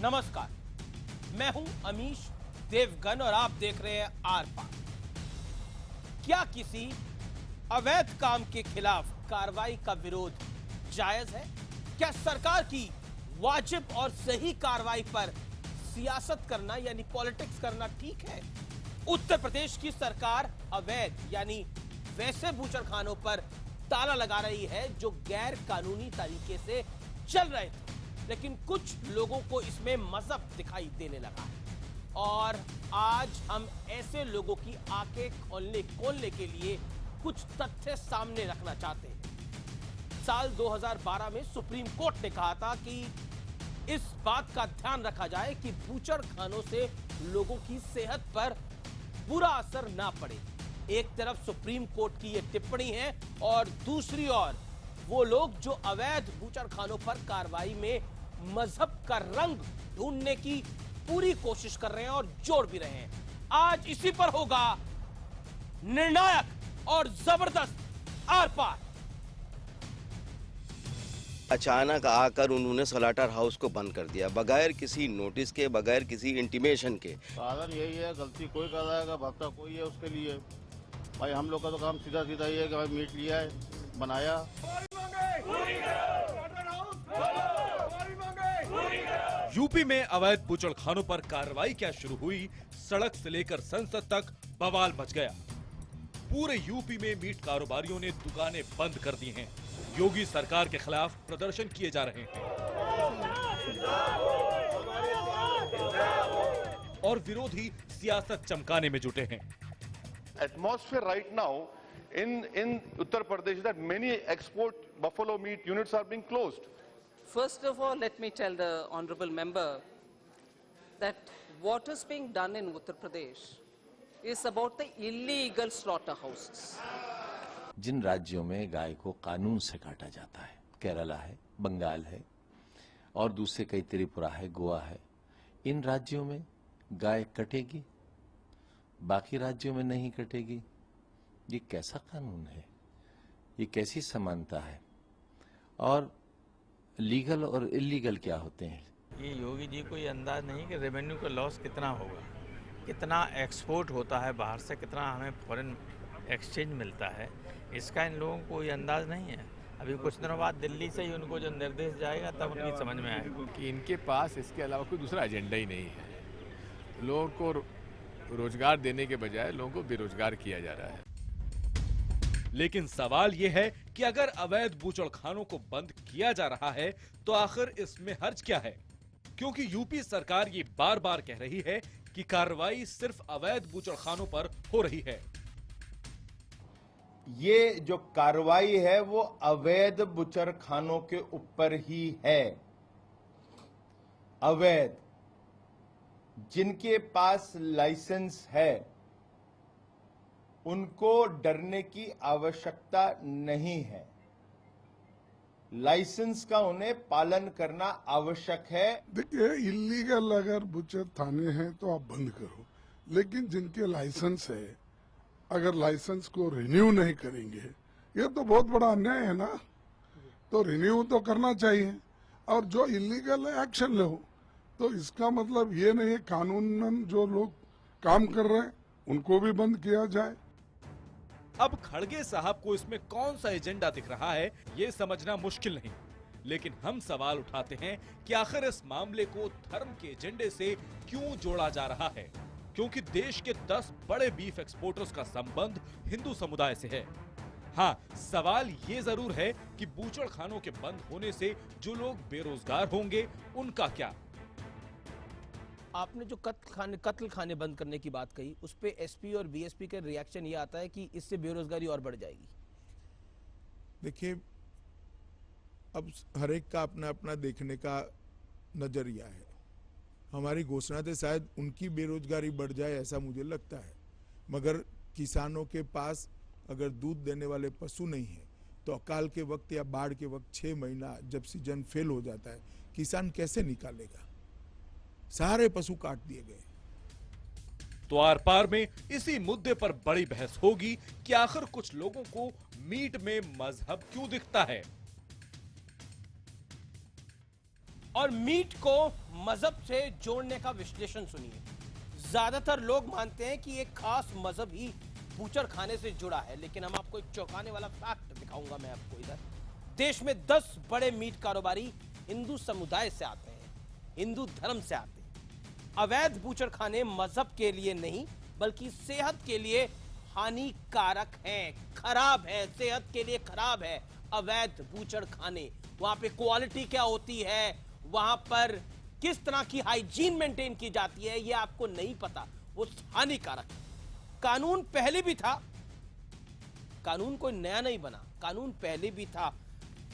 नमस्कार, मैं हूं अमीश देवगन और आप देख रहे हैं आर पार। क्या किसी अवैध काम के खिलाफ कार्रवाई का विरोध जायज है? क्या सरकार की वाजिब और सही कार्रवाई पर सियासत करना यानी पॉलिटिक्स करना ठीक है? उत्तर प्रदेश की सरकार अवैध यानी वैसे बूचड़खानों पर ताला लगा रही है जो गैर कानूनी तरीके से चल रहे थे, लेकिन कुछ लोगों को इसमें मजहब दिखाई देने लगा है। और आज हम ऐसे लोगों की आंखें खोलने के लिए कुछ तथ्य सामने रखना चाहते हैं। साल 2012 में सुप्रीम कोर्ट ने कहा था कि इस बात का ध्यान रखा जाए कि बूचड़खानों से लोगों की सेहत पर बुरा असर ना पड़े। एक तरफ सुप्रीम कोर्ट की यह टिप्पणी है और दूसरी ओर वो लोग जो अवैध बूचड़खानों पर कार्रवाई में मजहब का रंग ढूंढने की पूरी कोशिश कर रहे हैं और जोड़ भी रहे हैं। आज इसी पर होगा निर्णायक और जबरदस्त आर पार। अचानक आकर उन्होंने सलाटर हाउस को बंद कर दिया बगैर किसी नोटिस के, बगैर किसी इंटीमेशन के। साधन यही है, गलती कोई कर रहा है, भरता कोई है उसके लिए। भाई हम लोग का तो काम सीधा सीधा ही है कि भाई मीट लिया है, बनाया। यूपी में अवैध बूचड़खानों पर कार्रवाई क्या शुरू हुई, सड़क से लेकर संसद तक बवाल मच गया। पूरे यूपी में मीट कारोबारियों ने दुकानें बंद कर दी हैं। योगी सरकार के खिलाफ प्रदर्शन किए जा रहे हैं और विरोधी सियासत चमकाने में जुटे हैं। Atmosphere right now in Uttar Pradesh that many export buffalo meat units are being closed. First of all, let me tell the honorable member that what is being done in Uttar Pradesh is about the illegal slaughterhouses. जिन राज्यों में गाय को कानून से काटा जाता है, केरला है, बंगाल है और दूसरे कई त्रिपुरा है, गोवा है, इन राज्यों में गाय कटेगी, बाकी राज्यों में नहीं कटेगी। ये कैसा कानून है? ये कैसी समानता है? और लीगल और इलीगल क्या होते हैं? ये योगी जी को ये अंदाज नहीं कि रेवेन्यू का लॉस कितना होगा, कितना एक्सपोर्ट होता है बाहर से, कितना हमें फॉरेन एक्सचेंज मिलता है, इसका इन लोगों को ये अंदाज नहीं है। अभी कुछ दिनों बाद दिल्ली से ही उनको जो निर्देश जाएगा तब उनकी समझ में आएगा कि इनके पास इसके अलावा कोई दूसरा एजेंडा ही नहीं है। लोगों को रोजगार देने के बजाय लोगों को बेरोजगार किया जा रहा है। लेकिन सवाल यह है कि अगर अवैध बूचड़खानों को बंद किया जा रहा है तो आखिर इसमें हर्ज क्या है? क्योंकि यूपी सरकार ये बार बार कह रही है कि कार्रवाई सिर्फ अवैध बूचड़खानों पर हो रही है। ये जो कार्रवाई है वो अवैध बूचड़खानों के ऊपर ही है। अवैध, जिनके पास लाइसेंस है उनको डरने की आवश्यकता नहीं है। लाइसेंस का उन्हें पालन करना आवश्यक है। देखिए, इलीगल अगर बुचर थाने हैं तो आप बंद करो, लेकिन जिनके लाइसेंस है अगर लाइसेंस को रिन्यू नहीं करेंगे, ये तो बहुत बड़ा अन्याय है ना। तो रिन्यू तो करना चाहिए और जो इलीगल है एक्शन लो। तो इसका मतलब ये नहीं है कानूनन जो लोग काम कर रहे हैं उनको भी बंद किया जाए। अब खड़गे साहब को इसमें कौन सा एजेंडा दिख रहा है ये समझना मुश्किल नहीं, लेकिन हम सवाल उठाते हैं कि आखिर इस मामले को धर्म के एजेंडे से क्यों जोड़ा जा रहा है? क्योंकि देश के 10 बड़े बीफ एक्सपोर्टर्स का संबंध हिंदू समुदाय से है। हाँ, सवाल ये जरूर है कि बूचड़खानों के बंद होने से जो लोग बेरोजगार होंगे उनका क्या? आपने जो कत्ल खाने बंद करने की बात कही, उस पे एसपी और बीएसपी का रिएक्शन ये आता है कि इससे बेरोजगारी और बढ़ जाएगी। देखिए, अब हर एक का अपना अपना देखने का नजरिया है। हमारी घोषणा से शायद उनकी बेरोजगारी बढ़ जाए ऐसा मुझे लगता है, मगर किसानों के पास अगर दूध देने वाले पशु नहीं है तो अकाल के वक्त या बाढ़ के वक्त 6 महीना जब सीजन फेल हो जाता है, किसान कैसे निकालेगा? सारे पशु काट दिए गए। तो आर पार में इसी मुद्दे पर बड़ी बहस होगी कि आखिर कुछ लोगों को मीट में मजहब क्यों दिखता है। और मीट को मजहब से जोड़ने का विश्लेषण सुनिए। ज्यादातर लोग मानते हैं कि एक खास मजहब ही बूचर खाने से जुड़ा है, लेकिन हम आपको एक चौंकाने वाला फैक्ट दिखाऊंगा मैं आपको। इधर देश में 10 बड़े मीट कारोबारी हिंदू समुदाय से आते हैं, हिंदू धर्म से आते हैं। अवैध बूचर खाने मजहब के लिए नहीं बल्कि सेहत के लिए हानिकारक हैं, खराब है, सेहत के लिए खराब है अवैध बूचर खाने। वहां पे क्वालिटी क्या होती है, वहां पर किस तरह की हाइजीन मेंटेन की जाती है, यह आपको नहीं पता, वो हानिकारक है। कानून पहले भी था, कानून कोई नया नहीं बना, कानून पहले भी था,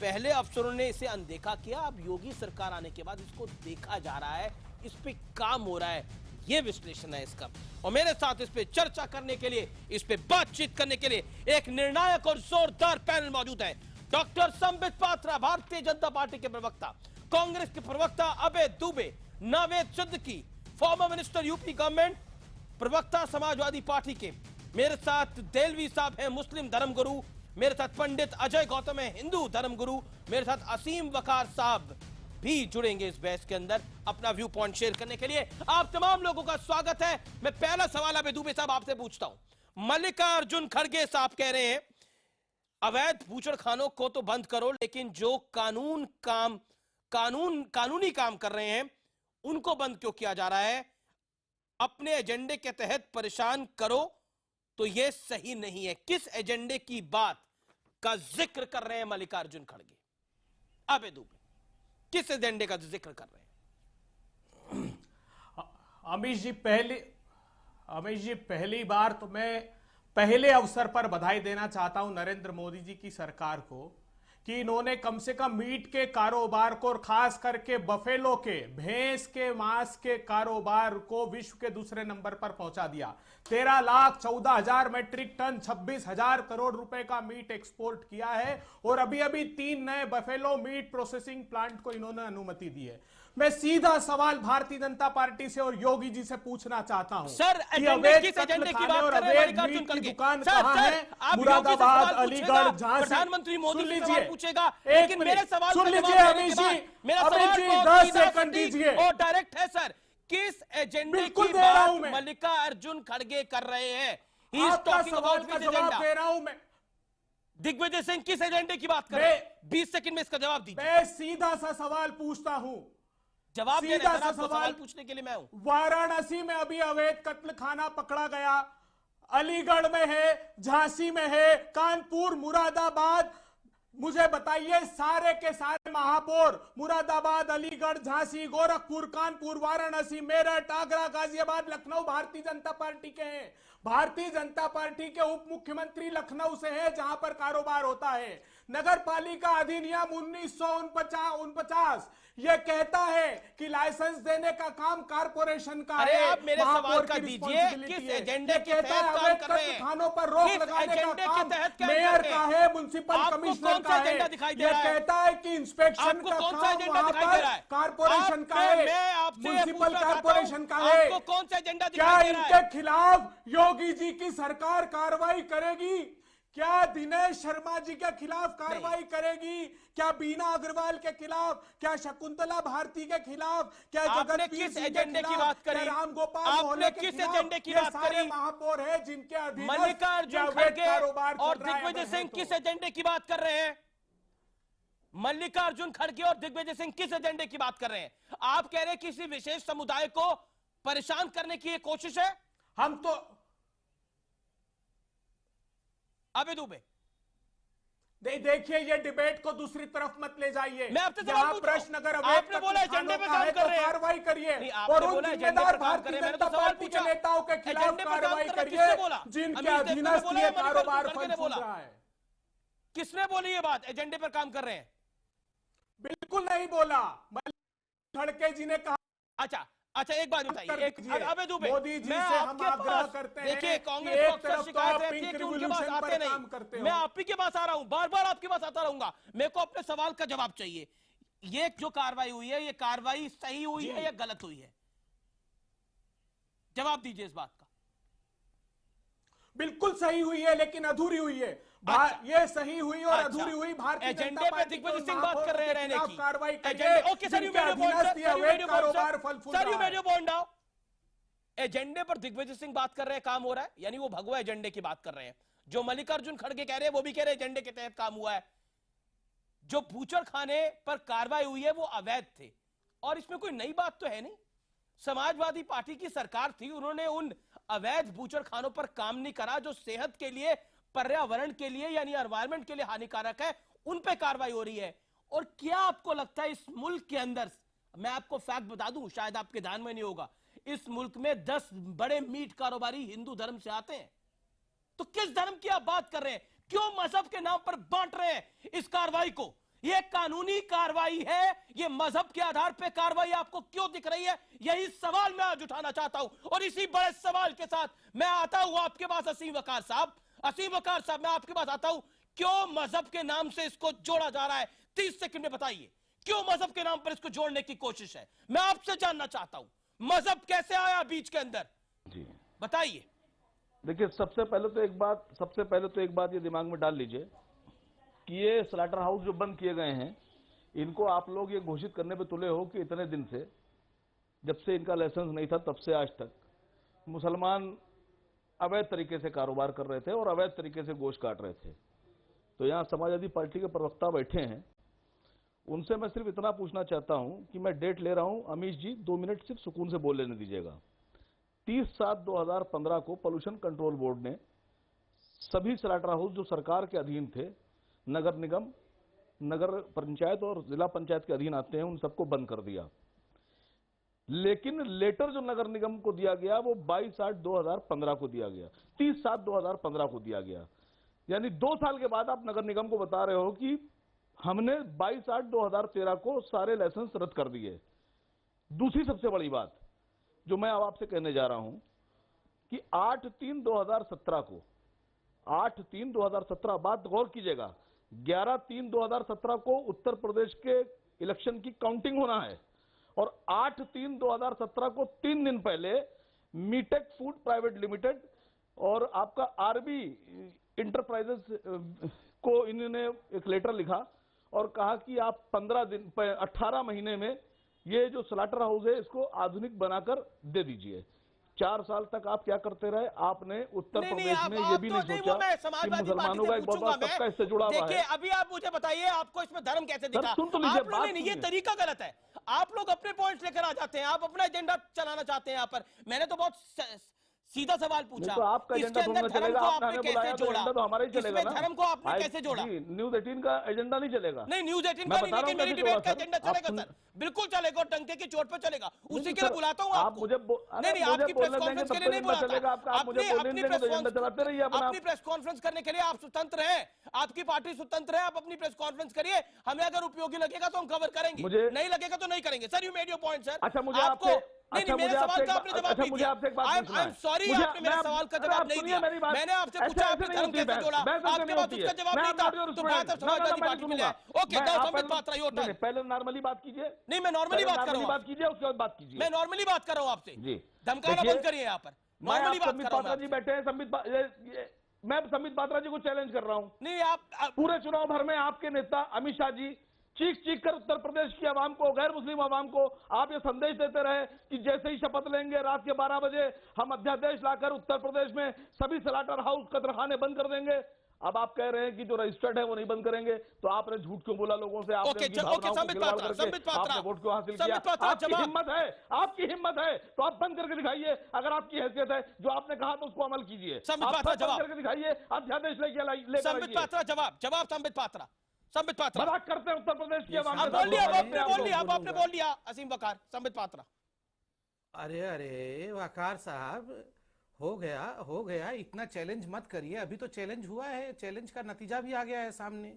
पहले अफसरों ने इसे अनदेखा किया। अब योगी सरकार आने के बाद इसको देखा जा रहा है, इस पे काम हो रहा है, ये विश्लेषण है इसका। और मेरे साथ इस पे चर्चा करने के लिए, इस पे बातचीत करने के लिए एक निर्णायक और जोरदार पैनल मौजूद है। डॉक्टर संबित पात्रा, भारतीय जनता पार्टी के प्रवक्ता, कांग्रेस के प्रवक्ता Abhay Dubey, Naved Siddiqui, former minister UP government, प्रवक्ता समाजवादी पार्टी के। मेरे साथ देलवी साहब हैं, मुस्लिम धर्मगुरु। मेरे साथ पंडित अजय गौतम है, हिंदू धर्मगुरु। मेरे साथ असीम वकार साहब भी जुड़ेंगे इस बहस के अंदर अपना व्यू पॉइंट शेयर करने के लिए। आप तमाम लोगों का स्वागत है। मैं पहला सवाल अभय दुबे साहब आपसे पूछता हूं। मल्लिकार्जुन खड़गे साहब कह रहे हैं अवैध बूचड़ खानों को तो बंद करो, लेकिन जो कानूनी काम कर रहे हैं उनको बंद क्यों किया जा रहा है? अपने एजेंडे के तहत परेशान करो तो यह सही नहीं है। किस एजेंडे की बात का जिक्र कर रहे हैं मल्लिकार्जुन खड़गे? अभय दुबे, किस एजेंडे का जिक्र कर रहे हैं? अमीश जी पहली बार तो मैं पहले अवसर पर बधाई देना चाहता हूं नरेंद्र मोदी जी की सरकार को कि इन्होंने कम से कम मीट के कारोबार को और खास करके बफेलो के, भैंस के मांस के कारोबार को विश्व के दूसरे नंबर पर पहुंचा दिया। 13,14,000 मैट्रिक टन 26,000 करोड़ रुपए का मीट एक्सपोर्ट किया है और अभी अभी 3 नए बफेलो मीट प्रोसेसिंग प्लांट को इन्होंने अनुमति दी है। मैं सीधा सवाल भारतीय जनता पार्टी से और योगी जी से पूछना चाहता हूं सर, अवैध कत्ल खाने और अवैध मीट की दुकान कहां है? मुरादाबाद, अलीगढ़, झांसी। प्रधानमंत्री मोदी सुन से लीजिए, सवाल पूछेगा, एक लेकिन मेरे सवाल सुन का लीजिए जवाब अमीश देने के जी, बाद मेरा अमीश सवाल जी बहुत 10 सीधा सेकंड सटीक दीजिए और डायरेक्ट है सर। किस एजेंडे बिल्कुल की दे रहा हूं बात मैं। मल्लिकार्जुन खड़गे कर रहे हैं? ही इज आपका टॉकिंग सवाल अबाउट का विच जवाब एजेंडा? दे रहा हूं मैं। दिग्विजय सिंह किस एजेंडे की बात कर रहे हैं? 20 सेकंड में इसका जवाब दीजिए। मैं सीधा सा सवाल पूछता हूं, जवाब देना सीधा है, सा आपको सवाल सवाल पूछने के लिए मैं हूं। वाराणसी में अभी अवैध कत्ल खाना पकड़ा गया, अलीगढ़ में है, झांसी में है, कानपुर, मुरादाबाद। मुझे बताइए सारे के सारे महापौर मुरादाबाद, अलीगढ़, झांसी, गोरखपुर, कानपुर, वाराणसी, मेरठ, आगरा, गाजियाबाद, लखनऊ भारतीय जनता पार्टी के हैं। भारतीय जनता पार्टी के उप मुख्यमंत्री लखनऊ से है जहां पर कारोबार होता है। नगर पालिका अधिनियम 1949 यह कहता है कि लाइसेंस देने का काम कारपोरेशन का अरे है। आप मेरे सवाल का की दीजिए, रिस्पॉन्सिबिलिटी किस है। एजेंडे यह के कहता तहत है काम अवैध कर रहे कत्ल हैं? खानों पर रोक किस लगाने का एजेंडे के काम तहत काम मेयर कर रहे का हैं? है, म्युनिसिपल आपको कमिश्नर कौन सा का है। एजेंडा दिखाई दे यह रहा है? कहता है कि इंस्पेक्शन आपको का कौन सा काम एजेंडा वहां दिखाई दे रहा पर है? कारपोरेशन का है, मैं आपसे म्युनिसिपल पूछना चाहता हूं, कारपोरेशन का है। आपको कौन सा एजेंडा क्या दिखाई दे रहा है? इनके खिलाफ योगी जी की सरकार कार्रवाई करेगी? क्या दिनेश शर्मा जी के खिलाफ कार्रवाई करेगी? क्या बीना अग्रवाल के खिलाफ? क्या शकुंतला भारती के खिलाफ? क्या आपने जगत किस एजेंडे की बात करी? राम गोपाल आपने मोहल्ले के किस खिलाफ? एजेंडे की ये बात सारे करी? महापौर है जिनके अधीन मल्लिकार्जुन खड़गे और दिग्विजय सिंह किस एजेंडे की बात कर रहे हैं? मल्लिकार्जुन खड़गे और दिग्विजय सिंह किस एजेंडे की बात कर रहे हैं? आप कह रहे हैं किसी विशेष समुदाय को परेशान करने की ये कोशिश है? हम तो अभय दुबे, देखिए ये डिबेट को दूसरी तरफ मत ले जाइए। मैं आपसे जहां सवाल पूछ रहा हूं। प्रश्न अगर आपने बोला एजेंडे पे काम कर रहे हैं, कार्रवाई करिए और उन जिम्मेदार भारतीय जनता पार्टी के नेताओं के खिलाफ एजेंडे पे काम कार्रवाई करना करिए किसने बोला? जिनके अमीश देवगन ने अधीनस्थ बोला ये या मल्लिकार्जुन कारोबार खड़गे फल ने फूल बोला? रहा है। किसने बोली ये बात एजेंडे पर काम कर रहे हैं? बिल्कुल नहीं बोला, खड़गे जी ने कहा। अच्छा एक बात बताइए, एक अभय दुबे, मोदी जी मैं से हम आपके आग्रह पास करते हैं देखिए कि कांग्रेस एक को अक्सर तरफ तो शिकायत आप रहती है पिंक कि उनके पास रिवॉल्यूशन आते पर काम नहीं। करते हो। मैं आप ही के पास आ रहा हूं, बार बार आपके पास आता रहूंगा। मेरे को अपने सवाल का जवाब चाहिए। ये जो कार्रवाई हुई है, ये कार्रवाई सही हुई है या गलत हुई है? जवाब दीजिए इस बात का। बिल्कुल सही हुई है, लेकिन अधूरी हुई है। ये सही हुई और अधूरी हुई। भारतीय एजेंडे पे दिग्विजय सिंह बात कर रहे हैं रहने की कार्रवाई okay sir, you made your point now. एजेंडे पर दिग्विजय सिंह बात कर रहे हैं, काम हो रहा है, यानी वो भगवा एजेंडे की बात कर रहे हैं। जो मल्लिकार्जुन खड़गे कह रहे हैं वो भी कह रहे हैं एजेंडे के तहत काम हुआ है। जो बूचड़ खाने पर कार्रवाई हुई है वो अवैध थे, और इसमें कोई नई बात तो है नहीं। समाजवादी पार्टी की सरकार थी, उन्होंने उन अवैध बूचड़ खानों पर काम नहीं करा जो सेहत के लिए, पर्यावरण के लिए यानी एनवायरमेंट के लिए हानिकारक है, उन पे कार्रवाई हो रही है। और क्या आपको लगता है इस मुल्क के अंदर, मैं आपको फैक्ट बता दूं, शायद आपके ध्यान में नहीं होगा, इस मुल्क में 10 बड़े मीट कारोबारी हिंदू धर्म से आते हैं। तो किस धर्म की आप बात कर रहे हैं? क्यों मजहब के नाम पर बांट रहे हैं इस कार्रवाई को? यह कानूनी कार्रवाई है, यह मजहब के आधार पर कार्रवाई आपको क्यों दिख रही है? यही सवाल मैं आज उठाना चाहता हूं। और इसी बड़े सवाल के साथ मैं आता हूं आपके पास असीम वकार साहब। असीम वकार साहब, मैं आपके पास आता हूं, क्यों मजहब के नाम से इसको जोड़ा जा रहा है? 30 सेकंड में बताइए, क्यों मजहब के नाम पर इसको जोड़ने की कोशिश है? मैं आपसे जानना चाहता हूं, मजहब कैसे आया बीच के अंदर? जी बताइए। देखिए, सबसे पहले तो एक बात ये दिमाग में डाल लीजिए कि ये स्लॉटर हाउस जो बंद किए गए हैं, इनको आप लोग ये घोषित करने पे तुले हो कि इतने दिन से, जब से इनका लाइसेंस नहीं था तब से आज तक मुसलमान अवैध तरीके से कारोबार कर रहे थे और अवैध तरीके से गोश्त काट रहे थे। तो यहाँ समाजवादी पार्टी के प्रवक्ता बैठे हैं, उनसे मैं सिर्फ इतना पूछना चाहता हूं कि मैं डेट ले रहा हूं, अमीश जी 2 मिनट सिर्फ सुकून से बोल लेने दीजिएगा। 30/7/2015 को पोल्यूशन कंट्रोल बोर्ड ने सभी स्लॉटर हाउस जो सरकार के अधीन थे, नगर निगम, नगर पंचायत और जिला पंचायत के अधीन आते हैं, उन सबको बंद कर दिया। लेकिन लेटर जो नगर निगम को दिया गया वो 22/8/2015 को दिया गया, 30/7/2015 को दिया गया। यानी 2 साल के बाद आप नगर निगम को बता रहे हो कि हमने 22/8/2013 को सारे लाइसेंस रद्द कर दिए। दूसरी सबसे बड़ी बात जो मैं अब आपसे कहने जा रहा हूं कि 8/3/2017 को, 8/3/2017, बात गौर कीजिएगा, 11/3/2017 को उत्तर प्रदेश के इलेक्शन की काउंटिंग होना है और 8/3/2017 को 3 दिन पहले मीटेक फूड प्राइवेट लिमिटेड और आपका आरबी इंटरप्राइजेस को इन्होंने एक लेटर लिखा और कहा कि आप 18 महीने में ये जो स्लॉटर हाउस है इसको आधुनिक बनाकर दे दीजिए। 4 साल तक आप क्या करते रहे? आपने उत्तर प्रदेश में ये भी नहीं सोचा कि मुसलमानों का एक बहुत बड़ा तबका इससे जुड़ा हुआ है। देखिए, अभी आप मुझे बताइए आपको इसमें धर्म कैसे दिखा? सुन तो लीजिए, बात ये तरीका गलत है। आप लोग अपने पॉइंट्स लेकर आ जाते हैं, आप अपना एजेंडा चलाना चाहते हैं यहाँ पर। मैंने तो बहुत सीधा सवाल पूछा, तो आपका एजेंडा थोड़ा चलेगा, आपने बुलाया तो एजेंडा तो हमारा ही चलेगा ना। धर्म को आपने कैसे जोड़ा? न्यूज़ 18 का एजेंडा नहीं चलेगा। नहीं, न्यूज़ 18 का नहीं, लेकिन मेरी डिबेट का एजेंडा चलेगा सर, बिल्कुल चलेगा, और डंके की चोट पे चलेगा। उसी के लिए बुलाता हूँ आपको। नहीं, आपकी प्रेस कॉन्फ्रेंस के लिए नहीं बुलाता। अपनी प्रेस कॉन्फ्रेंस करने के लिए आप स्वतंत्र हैं, आपकी पार्टी स्वतंत्र है, आप अपनी प्रेस कॉन्फ्रेंस करिए। हमें अगर उपयोगी लगेगा तो हम कवर करेंगे, नहीं लगेगा तो नहीं करेंगे। Sir, you made your point sir. अच्छा, मुझे आपसे मेरे सवाल का आपने जवाब नहीं दिया। आई एम सॉरी, आपने मेरे सवाल का जवाब नहीं दिया। मैंने आपसे पूछा आपने धर्म कैसे जोड़ा, आपके पास उसका जवाब नहीं था, तो बात अब समाजवादी पार्टी के लिए है। Okay, Sambit Patra, your turn. पहले नॉर्मली बात कीजिए। नहीं, मैं नॉर्मली बात कर रहा हूँ, बात कीजिए, उसके बाद बात कीजिए। मैं नॉर्मली बात कर रहा हूँ आपसे जी, धमकाना बंद करिए यहाँ पर। नॉर्मली बात कर रहा हूँ। जी बैठे हैं, मैं संबित पात्रा जी को चैलेंज कर रहा हूँ। नहीं, आप पूरे चुनाव भर में आपके नेता अमित शाह जी चीख कर उत्तर प्रदेश की आवाम को, गैर मुस्लिम आवाम को आप ये संदेश देते रहे कि जैसे ही शपथ लेंगे रात के 12 बजे हम अध्यादेश लाकर उत्तर प्रदेश में सभी स्लॉटर हाउस कत्लखाने बंद कर देंगे। अब आप कह रहे हैं कि जो रजिस्टर्ड है वो नहीं बंद करेंगे, तो आपने झूठ क्यों बोला लोगों से? आपने संबित पात्रा वोट क्यों हासिल किया? आपकी हिम्मत है तो आप बंद करके दिखाइए। अगर आपकी हैसियत है, जो आपने कहा तो उसको अमल कीजिए। संबित पात्रा जवाब करके दिखाइए, अध्यादेश लेकर संबित पात्रा जवाब संबित पात्रा मजाक करते हैं उत्तर प्रदेश की आवाम। बोल दिया, आपने बोल दिया असीम वकार। संबित पात्रा। अरे वकार साहब, हो गया, इतना चैलेंज मत करिए। अभी तो चैलेंज हुआ है, चैलेंज का नतीजा भी आ गया है सामने,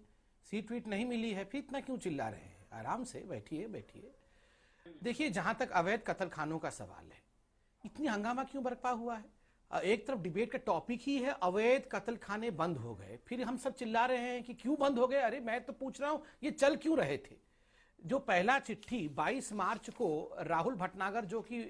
सीट वीट नहीं मिली है, फिर इतना क्यों चिल्ला रहे हैं? आराम से बैठिए। देखिए, जहां तक अवैध कत्लखानों का सवाल है, इतनी हंगामा क्यों बरपा हुआ है? एक तरफ डिबेट का टॉपिक ही है अवैध कत्लखाने बंद हो गए, फिर हम सब चिल्ला रहे हैं कि क्यों बंद हो गए। अरे मैं तो पूछ रहा हूं ये चल क्यों रहे थे? जो पहला चिट्ठी 22 मार्च को राहुल भटनागर, जो कि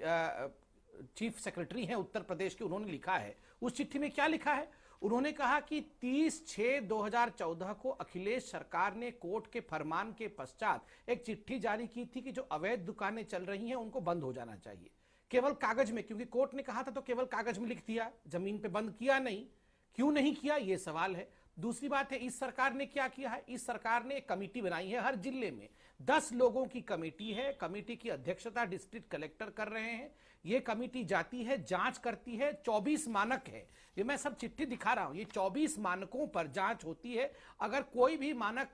चीफ सेक्रेटरी हैं उत्तर प्रदेश के, उन्होंने लिखा है, उस चिट्ठी में क्या लिखा है? उन्होंने कहा कि 30/6/2014 को अखिलेश सरकार ने कोर्ट के फरमान के पश्चात एक चिट्ठी जारी की थी कि जो अवैध दुकानें चल रही हैं उनको बंद हो जाना चाहिए, केवल कागज में, क्योंकि कोर्ट ने कहा था तो केवल कागज में लिख दिया, जमीन पे बंद किया नहीं। क्यों नहीं किया, यह सवाल है। दूसरी बात है, इस सरकार ने क्या किया है, इस सरकार ने एक कमेटी बनाई है, हर जिले में 10 लोगों की कमेटी है, कमेटी की अध्यक्षता डिस्ट्रिक्ट कलेक्टर कर रहे हैं। यह कमेटी जाती है, जांच करती है, 24 मानक है, ये मैं सब चिट्ठी दिखा रहा हूं, ये 24 मानकों पर जांच होती है। अगर कोई भी मानक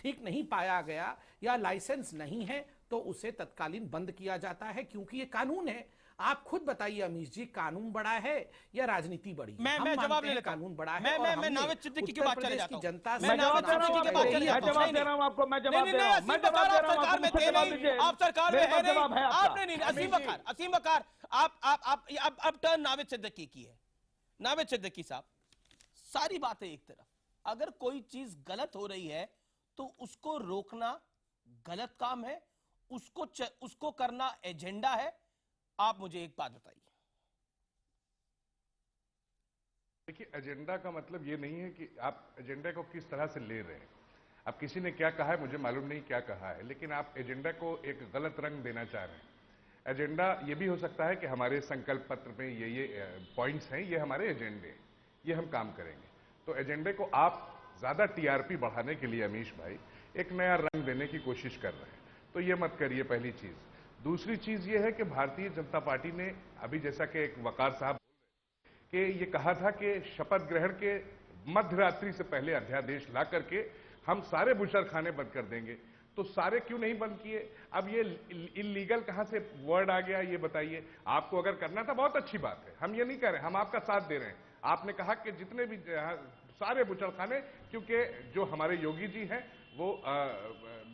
ठीक नहीं पाया गया या लाइसेंस नहीं है तो उसे तत्कालीन बंद किया जाता है, क्योंकि ये कानून है। आप खुद बताइए अमीश जी, कानून बड़ा है या राजनीति बड़ी? मैं जवाब ले लेता हूं। कानून बड़ा है। मैं नावेद सिद्दीकी की बात चले जाता हूं। जनता मैं जवाब दे रहा हूं आपको, मैं जवाब दे रहा हूं आपको, मैं जवाब दे रहा हूं। मैं जवाब दे रहा हूं, सरकार में थे नहीं, आप सरकार में है नहीं, आपने नहीं। असीम वकार आप अब टर्न नावेद सिद्दीकी की है। नावेद सिद्दीकी साहब, सारी बातें एक तरफ, अगर कोई चीज गलत हो रही है तो उसको रोकना गलत काम है, उसको करना एजेंडा है। आप मुझे एक बात बताइए। देखिए, एजेंडा का मतलब ये नहीं है कि आप एजेंडा को किस तरह से ले रहे हैं। अब किसी ने क्या कहा है, मुझे मालूम नहीं क्या कहा है, लेकिन आप एजेंडा को एक गलत रंग देना चाह रहे हैं। एजेंडा ये भी हो सकता है कि हमारे संकल्प पत्र में ये पॉइंट्स हैं, ये हमारे एजेंडे हैं, ये हम काम करेंगे। तो एजेंडे को आप ज्यादा टीआरपी बढ़ाने के लिए अमीश भाई एक नया रंग देने की कोशिश कर रहे हैं, तो ये मत करिए, पहली चीज। दूसरी चीज ये है कि भारतीय जनता पार्टी ने अभी, जैसा कि एक वकार साहब कि ये कहा था कि शपथ ग्रहण के मध्य रात्रि से पहले अध्यादेश ला करके हम सारे बुशरखाने बंद कर देंगे, तो सारे क्यों नहीं बंद किए? अब ये इलीगल कहां से वर्ड आ गया, ये बताइए। आपको अगर करना था, बहुत अच्छी बात है, हम ये नहीं कह रहे, हम आपका साथ दे रहे हैं। आपने कहा कि जितने भी सारे बुचड़खाने, क्योंकि जो हमारे योगी जी हैं वो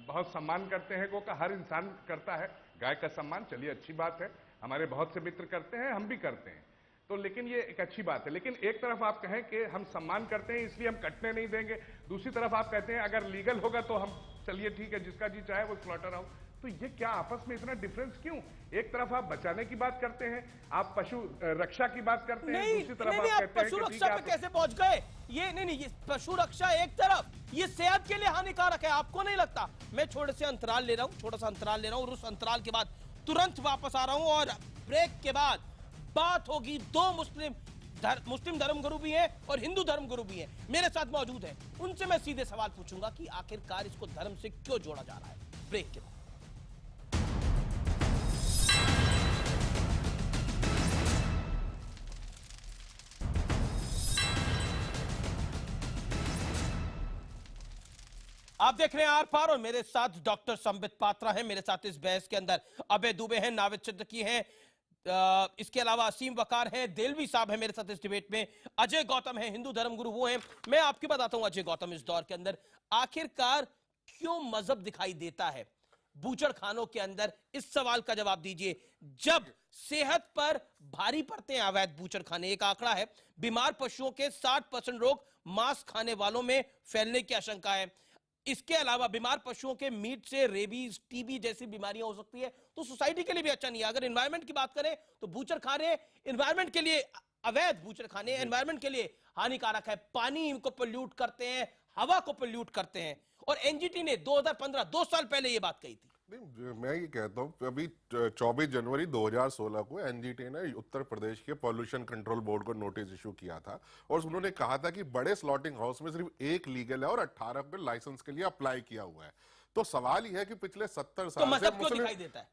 बहुत सम्मान करते हैं, गो का हर इंसान करता है, गाय का सम्मान, चलिए अच्छी बात है, हमारे बहुत से मित्र करते हैं, हम भी करते हैं, तो लेकिन ये एक अच्छी बात है। लेकिन एक तरफ आप कहें कि हम सम्मान करते हैं इसलिए हम कटने नहीं देंगे, दूसरी तरफ आप कहते हैं अगर लीगल होगा तो हम, चलिए ठीक है, जिसका जी चाहे वो स्लॉटर हाउस। तो ये क्या आपस में इतना डिफरेंस क्यों? एक तरफ आप बचाने की बात करते हैं, आप पशु रक्षा की बात करते हैं, दूसरी तरफ आप कहते हैं पशु रक्षा पे कैसे पहुंच गए? ये नहीं, ये पशु रक्षा एक तरफ, ये सेहत के लिए हानिकारक है, आपको नहीं लगता? मैं छोटे से अंतराल ले रहा हूं, छोटा सा अंतराल ले रहा हूं, और उस अंतराल के बाद तुरंत वापस आ रहा हूं, और ब्रेक के बाद बात होगी दो मुस्लिम धर्मगुरु भी हैं और हिंदू धर्मगुरु भी हैं, मेरे साथ मौजूद हैं, उनसे मैं सीधे सवाल पूछूंगा कि आखिरकार इसको धर्म से क्यों जोड़ा जा रहा है। ब्रेक के बाद आप देख रहे हैं आर पार, और मेरे साथ डॉक्टर संबित पात्रा हैं, मेरे साथ इस बहस के अंदर अभय दुबे हैं, नावेद सिद्दीकी हैं, इसके अलावा असीम वकार हैं, देलवी साहब हैं मेरे साथ इस डिबेट में, अजय गौतम है, हिंदू धर्मगुरु वो हैं। मैं आपकी बताता हूं अजय गौतम, इस दौर के अंदर आखिरकार क्यों मजहब दिखाई देता है बूचड़ खानों के अंदर? इस सवाल का जवाब दीजिए। जब सेहत पर भारी पड़ते हैं अवैध बूचड़ खाने, एक आंकड़ा है, बीमार पशुओं के 60% रोग मांस खाने वालों में फैलने की आशंका है। इसके अलावा बीमार पशुओं के मीट से रेबीज, टीबी जैसी बीमारियां हो सकती है, तो सोसाइटी के लिए भी अच्छा नहीं है। अगर एनवायरनमेंट की बात करें तो बूचड़ खाने एनवायरनमेंट के लिए, अवैध बूचड़ खाने एनवायरनमेंट के लिए हानिकारक है, पानी को पोल्यूट करते हैं, हवा को पोल्यूट करते हैं, और एनजीटी ने 2015, 2 साल पहले ये बात कही थी। नहीं, मैं ये कहता हूँ, अभी 24 जनवरी 2016 को एनजीटी ने उत्तर प्रदेश के पॉल्यूशन कंट्रोल बोर्ड को नोटिस इशू किया था, और उन्होंने कहा था कि बड़े स्लॉटिंग हाउस में सिर्फ 1 लीगल है और 18 पे लाइसेंस के लिए अप्लाई किया हुआ है। तो सवाल यह है कि पिछले 70 साल से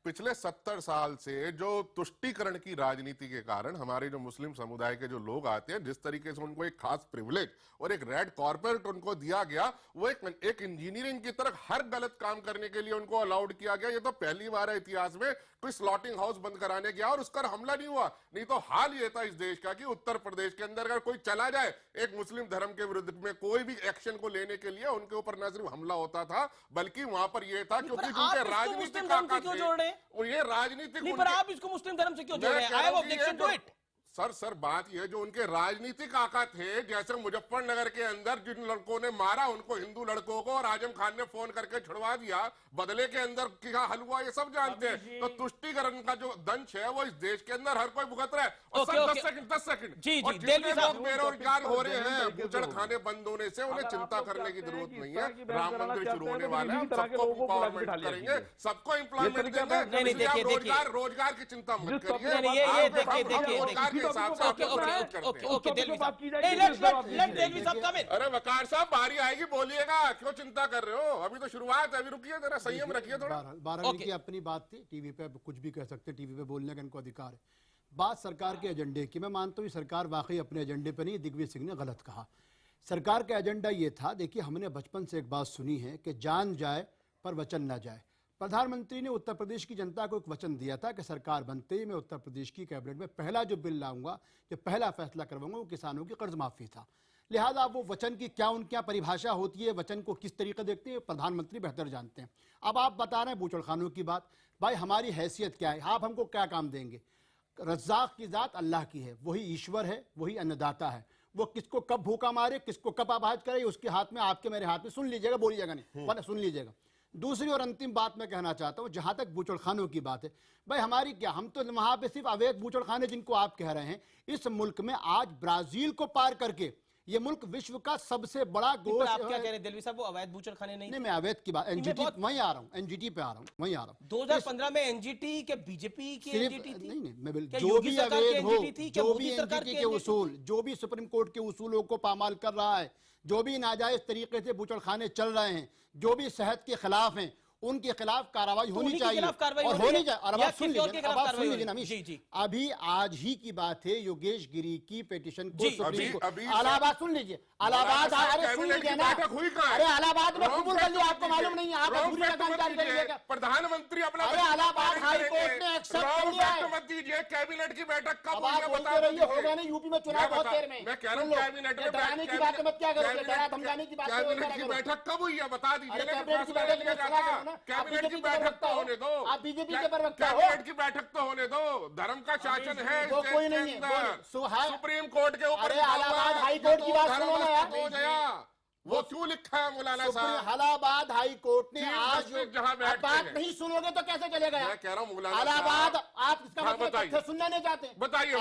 पिछले 70 साल से जो तुष्टीकरण की राजनीति के कारण हमारे जो मुस्लिम समुदाय के जो लोग आते हैं, जिस तरीके से उनको एक खास प्रिविलेज और एक रेड कॉर्पोरेट उनको दिया गया, वो एक इंजीनियरिंग की तरह हर गलत काम करने के लिए उनको अलाउड किया गया। ये तो पहली बार है इतिहास में कोई स्लॉटिंग हाउस बंद कराने गया और उसका हमला नहीं हुआ। नहीं तो हाल ये था इस देश का कि उत्तर प्रदेश के अंदर अगर कोई चला जाए एक मुस्लिम धर्म के विरुद्ध में कोई भी एक्शन को लेने के लिए, उनके ऊपर न सिर्फ हमला होता था बल्कि वहां पर यह था क्योंकि उनके राजनीतिक क्यों जोड़ रहे हैं? और ये राजनीतिक, पर आप इसको मुस्लिम धर्म से क्यों जोड़ रहे हैं? I have objection to it. Sir बात यह जो उनके राजनीतिक आका थे, जैसे मुजफ्फरनगर के अंदर जिन लड़कों ने मारा उनको, हिंदू लड़कों को, और आजम खान ने फोन करके छुड़वा दिया, बदले के अंदर क्या हल हुआ ये सब जानते हैं। तो तुष्टिकरण का जो दंश है वो इस देश के अंदर हर कोई भुगत रहा है। और सर 10 सेकंड और जितने लोग बेरोजगार हो रहे हैं बूचड़ खाने बंद होने से, उन्हें चिंता करने की जरूरत नहीं है। राम मंदिर शुरू होने वाला है, हम सबको एम्पावरमेंट करेंगे, सबको एम्प्लॉयमेंट देंगे। रोजगार की चिंता मत करिए। अरे वकार साहब बारी आएगी, बोलिएगा, क्यों चिंता कर रहे हो? अभी तो शुरुआत है, अभी रुकिए जरा, संयम रखिए थोड़ा। 12 की अपनी बात थी, टीवी पे कुछ भी कह सकते, टीवी पे बोलने का इनको अधिकार है। बात सरकार के एजेंडे की, मैं मानता हूँ सरकार वाकई अपने एजेंडे पे नहीं, दिग्विजय सिंह ने गलत कहा। सरकार का एजेंडा ये था, देखिए हमने बचपन से एक बात सुनी है कि जान जाए पर वचन ना जाए। प्रधानमंत्री ने उत्तर प्रदेश की जनता को एक वचन दिया था कि सरकार बनते ही मैं उत्तर प्रदेश की कैबिनेट में पहला जो बिल लाऊंगा, जो पहला फैसला करवाऊंगा वो किसानों की कर्ज माफी था। लिहाजा वो वचन की क्या उनकी परिभाषा होती है, वचन को किस तरीके देखते हैं, प्रधानमंत्री बेहतर जानते हैं। अब आप बता रहे हैं बूचड़खानों की बात, भाई हमारी हैसियत क्या है, आप हमको क्या काम देंगे? रज़्ज़ाक़ की ज़ात अल्लाह की है, वही ईश्वर है, वही अन्नदाता है। वो किसको कब भूखा मारे, किसको कब आबाद करे, उसके हाथ में, आपके मेरे हाथ में। सुन लीजिएगा, बोलिएगा नहीं, वरना सुन लीजिएगा। दूसरी और अंतिम बात मैं कहना चाहता हूं, जहां तक बूचड़खानों की बात है, भाई हमारी क्या, हम तो वहां पे सिर्फ अवैध बूचड़खाने जिनको आप कह रहे हैं, इस मुल्क में आज ब्राजील को पार करके ये मुल्क विश्व का सबसे बड़ा गोश्त। आप क्या कह रहे हैं दिलवी साहब, वो अवैध बूचड़खाने नहीं? नहीं, मैं अवैध की बात, एनजीटी वहीं आ रहा हूं, एनजीटी पे आ रहा हूं, वहीं आ रहा हूं। 2015 में एनजीटी के बीजेपी की एनजीटी थी? नहीं, मैं जो भी अवैध हो, जो भी एनजीटी के उसूल, जो भी सुप्रीम कोर्ट के उसूलों को पामाल कर रहा है, जो भी नाजायज तरीके से बूचड़खाने चल रहे हैं, जो भी सेहत के खिलाफ हैं, उनके खिलाफ कार्रवाई होनी चाहिए और होनी चाहिए। और अब सुन लीजिए अमीश, अभी आज ही की बात है, योगेश गिरी की पिटीशन को सुप्रीम कोर्ट, इलाहाबाद, सुन लीजिए, इलाहाबाद, अरे सुन लीजिए ना, अरे इलाहाबाद में कबूल कर लिया, आपको मालूम नहीं है, आप पूरी जानकारी करिएगा। प्रधानमंत्री अपना, अरे इलाहाबाद हाई कोर्ट ने एक्सेप्ट कर लिया है। मत दीजिए, कैबिनेट की बैठक कब हुई है बता रही, होगा नहीं, यूपी में चुनाव बहुत देर में। मैं कह रहा हूँ कैबिनेट में डराने की बात मत क्या करोगे, डरा धमकाने की बात, कैबिनेट की बैठक कब हुई है बता दीजिए। कैबिनेट की बैठक, कैबिनेट की बैठक तो होने दो, आप बीजेपी के प्रवक्ता हो, कैबिनेट की बैठक तो होने दो, धर्म का शासन है कोई नहीं है, सुप्रीम कोर्ट के ऊपर इलाहाबाद हाई कोर्ट की बात सुनो ना यार, हो गया वो क्यों लिखा है मौलाना साहब? इलाहाबाद हाई कोर्ट ने आज जहां बात नहीं सुनोगे तो कैसे चलेगा? मैं कह रहा हूँ मौलाना इलाहाबाद, आप इसका मतलब सुनना नहीं चाहते? बताइए।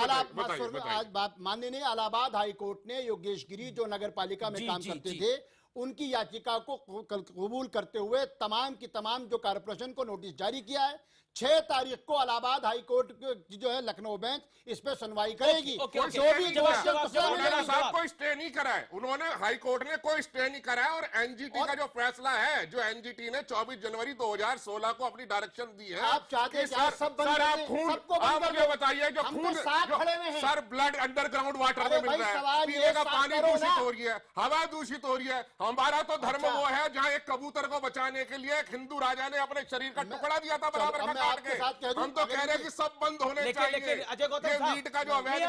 आज बात मानने ने इलाहाबाद हाई कोर्ट ने योगेश गिरी जो नगर पालिका में काम करते थे, उनकी याचिका को कबूल करते हुए तमाम की तमाम जो कारपोरेशन को नोटिस जारी किया है। 6 तारीख को इलाहाबाद हाई कोर्ट जो है लखनऊ बेंच इस पे सुनवाई करेगी। साहब कोई स्टे नहीं करा है उन्होंने, हाई कोर्ट ने कोई स्टे नहीं करा है। और एनजीटी का जो फैसला है, जो एनजीटी ने 24 जनवरी 2016 को अपनी डायरेक्शन दी है, आप चाहते हैं सर आप खून, आप मुझे बताइए जो खून, सर ब्लड अंडरग्राउंड वाटर में मिल रहा है, पीने का पानी दूषित हो रही है, हवा दूषित हो रही है। हमारा तो धर्म वो है जहाँ एक कबूतर को बचाने के लिए एक हिंदू राजा ने अपने शरीर का टुकड़ा दिया था बराबर का काट के। हम तो कह रहे हैं कि सब बंद होने चाहिए। अजय गौतम साहब, मीट का जो अवैध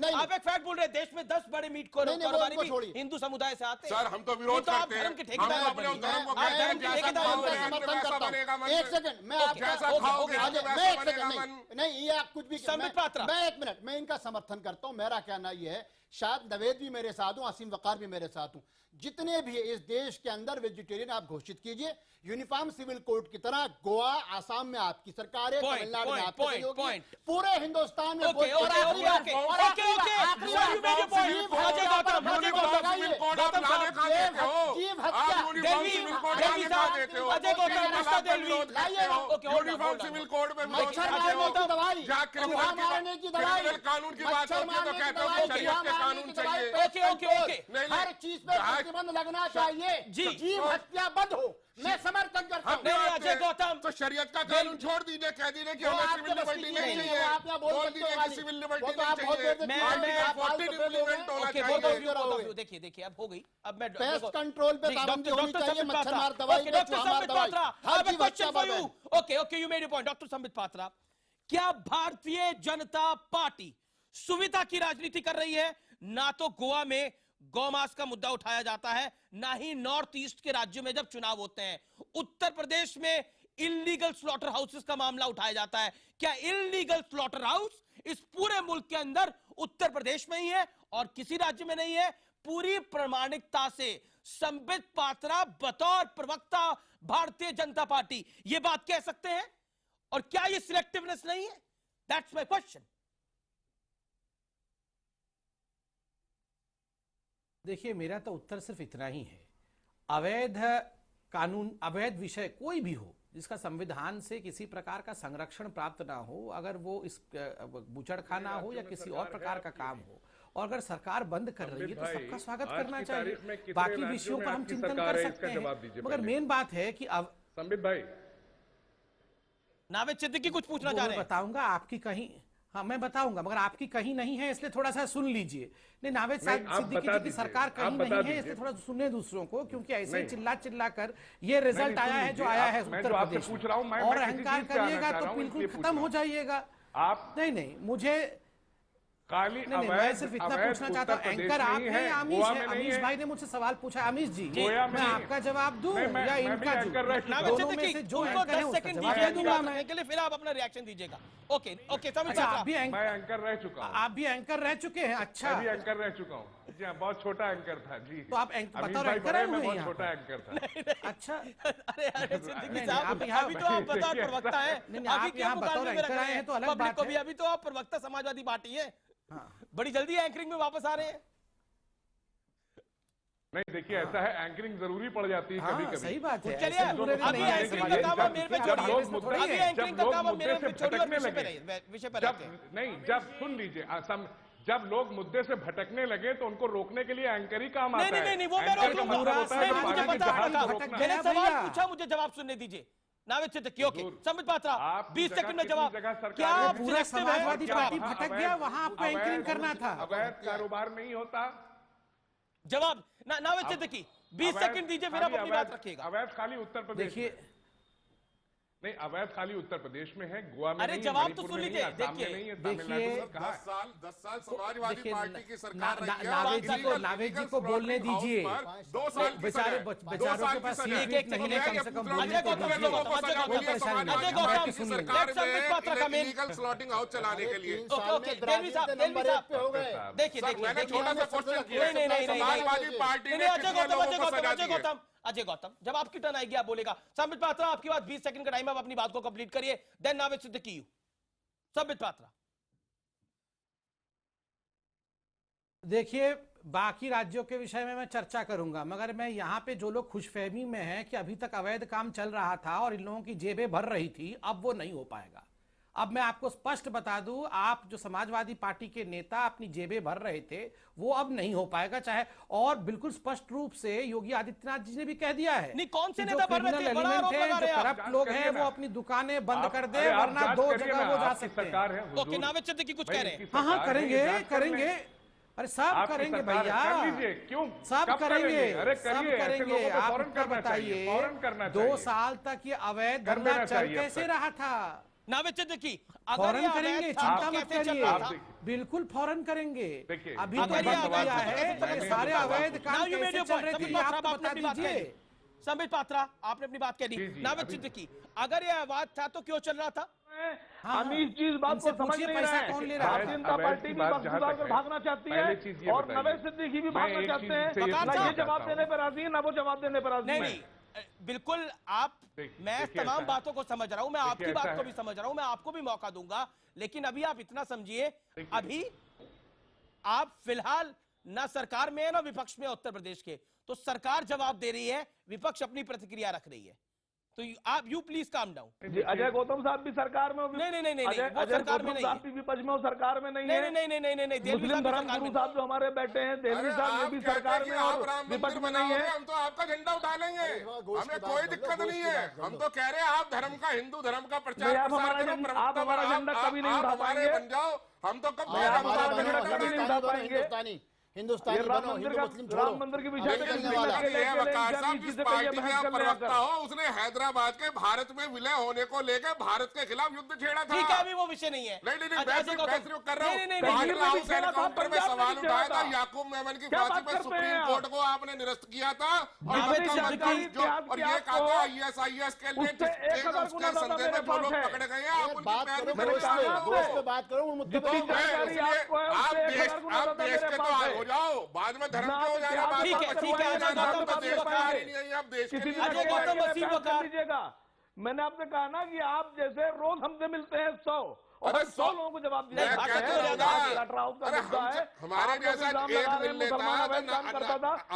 आप एक फैक्ट बोल रहे हैं, देश में 10 बड़े मीट कारोबारी भी हिंदू समुदाय से आते हैं। सर हम तो विरोध करते हैं, हम अपने धर्म को कहते हैं जैसा बनेगा मन। एक सेकंड, मैं जैसा खाओगे नहीं, ये आप कुछ भी, मैं 1 मिनट, मैं इनका समर्थन करता हूं। मेरा कहना यह है, शायद नवेद भी मेरे साथ हूं, असीम वकार भी मेरे साथ हूं, जितने भी इस देश के अंदर वेजिटेरियन आप घोषित कीजिए, यूनिफॉर्म सिविल कोड की तरह। गोवा, आसाम में आपकी सरकार है, तमिलनाडु में आपकी होगी, पूरे हिंदुस्तान में सिविल कोड में मारने की दवाई, कानून की बात होती है तो कहते हैं शरीयत के कानून चाहिए। हर चीज पे प्रतिबंध लगना चाहिए, जीव हत्या बंद हो, मैं समर्थन करता हूं। अजय गौतम, तो शरीयत का कानून छोड़ दीजिए, कह दीजिए कि हमें सिविल लिबर्टी नहीं चाहिए, बोल दीजिए कि सिविल लिबर्टी नहीं चाहिए। देखिए अब हो गई, अब मैं पेस्ट कंट्रोल पे पाबंदी होनी चाहिए, मच्छर मार दवाई, okay you made your point. Doctor Sambit Patra, क्या भारतीय जनता पार्टी सुविधा की राजनीति कर रही है? ना तो गोवा में गौमांस का मुद्दा उठाया जाता है, ना ही नॉर्थ ईस्ट के राज्यों में जब चुनाव होते हैं। उत्तर प्रदेश में इल्लीगल स्लॉटर हाउसेस का मामला उठाया जाता है। क्या इल्लीगल स्लॉटर हाउस इस पूरे मुल्क के अंदर उत्तर प्रदेश में ही है और किसी राज्य में नहीं है? पूरी प्रामाणिकता से संबित पात्रा बतौर प्रवक्ता भारतीय जनता पार्टी ये बात कह सकते हैं? और क्या ये सिलेक्टिवनेस नहीं है? That's my question. देखिए, मेरा तो उत्तर सिर्फ इतना ही है, अवैध कानून, अवैध विषय कोई भी हो जिसका संविधान से किसी प्रकार का संरक्षण प्राप्त ना हो, अगर वो इस बुचड़खाना हो या किसी और प्रकार का काम हो, और अगर सरकार बंद कर रही है तो सबका स्वागत करना चाहिए। बाकी विषयों पर हम चिंतन कर सकते हैं, मगर मेन बात है कि अब संबित भाई, नावेद सिद्दीकी कुछ पूछना चाह रहे हैं। बताऊंगा आपकी कहीं, हाँ मैं बताऊंगा, मगर आपकी कहीं नहीं है इसलिए थोड़ा सा सुन लीजिए। नहीं, नावेद सिद्दीकी जी की सरकार कहीं नहीं है इसलिए थोड़ा सुनने दूसरों को, क्योंकि ऐसे ही चिल्ला चिल्ला कर ये रिजल्ट आया है जो आया है उत्तर प्रदेश में, और अहंकार करिएगा तो बिल्कुल खत्म हो जाइएगा आप। नहीं, मुझे नहीं, मैं सिर्फ इतना पूछना चाहता हूँ, एंकर आप हैं या अमीश है? अमीश भाई ने मुझसे सवाल पूछा। अमीश जी, मैं आपका जवाब दूं या इनका? दोनों में से जो एंकर है उसका जवाब दूंगा मैं, के लिए फिर आप अपना रिएक्शन दीजिएगा। ओके, अच्छा, आप भी एंकर रह चुका हूं। आप भी एंकर रह चुके हैं? अच्छा, मैं भी एंकर रह चुका हूँ जी, हाँ, बहुत छोटा एंकर था जी। तो आप बतौर एंकर हैं? बहुत छोटा एंकर था। अच्छा, अरे सिद्दीकी साहब, अभी तो आप बतौर प्रवक्ता है, अभी क्या बतौर एंकर आए हैं तो अलग बात है। अभी तो आप प्रवक्ता समाजवादी पार्टी है, बड़ी जल्दी एंकरिंग में वापस आ रहे हैं। नहीं, देखिए ऐसा है, एंकरिंग जरूरी पड़ जाती है कभी कभी। सही बात है। चलिए, अभी एंकरिंग का काम मेरे पे छोड़िए, अभी एंकरिंग का काम मेरे पे छोड़िए और विषय पे रहते हैं। नहीं, जब सुन लीजिए, जब लोग मुद्दे से भटकने लगे तो उनको रोकने के लिए एंकर ही काम आता है। नहीं, वो मैं रोक लूंगा, मुझे पता, मैंने सवाल पूछा, मुझे जवाब सुनने दीजिए। नावेद सिद्दीकी, ओके, संबित पात्रा 20 सेकंड में जवाब। क्या पूरा समाजवादी पार्टी भटक गया? वहां आपको एंकरिंग करना था। अवैध कारोबार नहीं होता। जवाब नावेद सिद्दीकी 20 सेकंड दीजिए, फिर आप अपनी बात रखिएगा। अवैध खाली उत्तर प्रदेश देखिए, नहीं, अवैध खाली उत्तर प्रदेश में है, गोवा में अरे जवाब तो सुन लीजिए। देखिए 10 साल समाजवादी पार्टी की सरकार रही है। नावेद जी को बोलने दीजिए। 2 साल बेचारों के पास सीट नहीं है, कम से कम बोलने को इलीगल स्लॉटिंग हाउस चलाने के लिए। देखिए छोटा सा क्वेश्चन किया, समाजवादी पार्टी ने अजय गौतम, जब आपकी टर्न आएगी आप बोलेगा। संबित पात्रा, आपके पास 20 सेकंड का टाइम है, आप अपनी बात को कंप्लीट करिए, देन नावेद सिद्दीकी। संबित पात्रा, देखिए, बाकी राज्यों के विषय में मैं चर्चा करूंगा, मगर मैं यहाँ पे जो लोग खुशफहमी में हैं कि अभी तक अवैध काम चल रहा था और इन लोगों की जेबें भर रही थी, अब वो नहीं हो पाएगा। अब मैं आपको स्पष्ट बता दूं, आप जो समाजवादी पार्टी के नेता अपनी जेबें भर रहे थे, वो अब नहीं हो पाएगा। चाहे, और बिल्कुल स्पष्ट रूप से योगी आदित्यनाथ जी ने भी कह दिया है, नहीं कौन से नेता भर रहे थे, बड़ा आरोप लगा रहे हैं, जो करप्ट लोग हैं वो अपनी दुकानें बंद कर दे, वरना 2 जगह वो जा सकते हैं। ओके, नावेद सिद्दीकी कुछ कह रहे हैं। हाँ, करेंगे, अरे सब करेंगे भैया, क्यों सब करेंगे, आप बताइए 2 साल तक ये अवैध धंधा चल कैसे रहा था? नावेद सिद्दीकी, फौरन करेंगे, चिंता मत करिए, बिल्कुल फौरन करेंगे। अभी तो बंद किया है, ये सारे अवैध काम कैसे चल रहे थे आप बता दीजिए। संबित पात्रा, आपने अपनी बात कह दी। नावेद सिद्दीकी, अगर ये अवैध था तो क्यों चल रहा था? अमीश जी इस बात को समझ नहीं रहे हैं। भारतीय जनता पार्टी भी वक्त भागना चाहती है और नवेद सिद्दीकी भी भागना चाहते हैं। ना ये जवाब देने पर राजी है, ना वो जवाब देने पर राजी है। नहीं, बिल्कुल आप, मैं तमाम बातों को समझ रहा हूं, मैं आपकी बात को भी समझ रहा हूं, मैं आपको भी मौका दूंगा, लेकिन अभी आप इतना समझिए, अभी आप फिलहाल ना सरकार में है ना विपक्ष में उत्तर प्रदेश के, तो सरकार जवाब दे रही है, विपक्ष अपनी प्रतिक्रिया रख रही है, तो आप you please calm down. Ajay Gautam साहब भी सरकार में, नहीं, अजय सरकार में नहीं, विपक्ष में सरकार में नहीं है। नहीं, मुस्लिम धर्मगुरु साहब जो हमारे बैठे हैं, देलवी साहब, ये भी सरकार में और विपक्ष में नहीं है। हम तो आपका झंडा उठा लेंगे, हमें कोई दिक्कत नहीं है। हम तो कह रहे हैं आप धर्म का, हिंदू धर्म का प्रचार आप हमारा झंडा कभी नहीं उठा पाएंगे, बन जाओ, हम तो कब झंडा कभी नहीं उठा पाएंगे। हिंदुस्तानी बनो, हिंदू मुस्लिम छोड़ो। राम मंदिर के विषय में वकार साहब जिस पार्टी के आप प्रवक्ता हो उसने हैदराबाद के भारत में विलय होने को लेकर भारत के खिलाफ युद्ध छेड़ा था। ठीक है, अभी वो विषय नहीं है। नहीं कर रहा हूँ। हेलीकॉप्टर में सवाल उठाया था याकूब मेमन की फांसी पर सुप्रीम कोर्ट को आपने निरस्त किया था और ये कहा था ISIS के लिए उसके संदेह में जो लोग पकड़े गए हैं आप उनकी बात करो मुद्दे आप देश के तो हो जाओ, बाद में धर्म के हो जाएगा। ठीक है, लीजिएगा। मैंने आपसे कहा ना कि आप जैसे रोज हमसे मिलते हैं 100 और 100 लोगों को जवाब दिया हमारे जैसा एक मिल लेता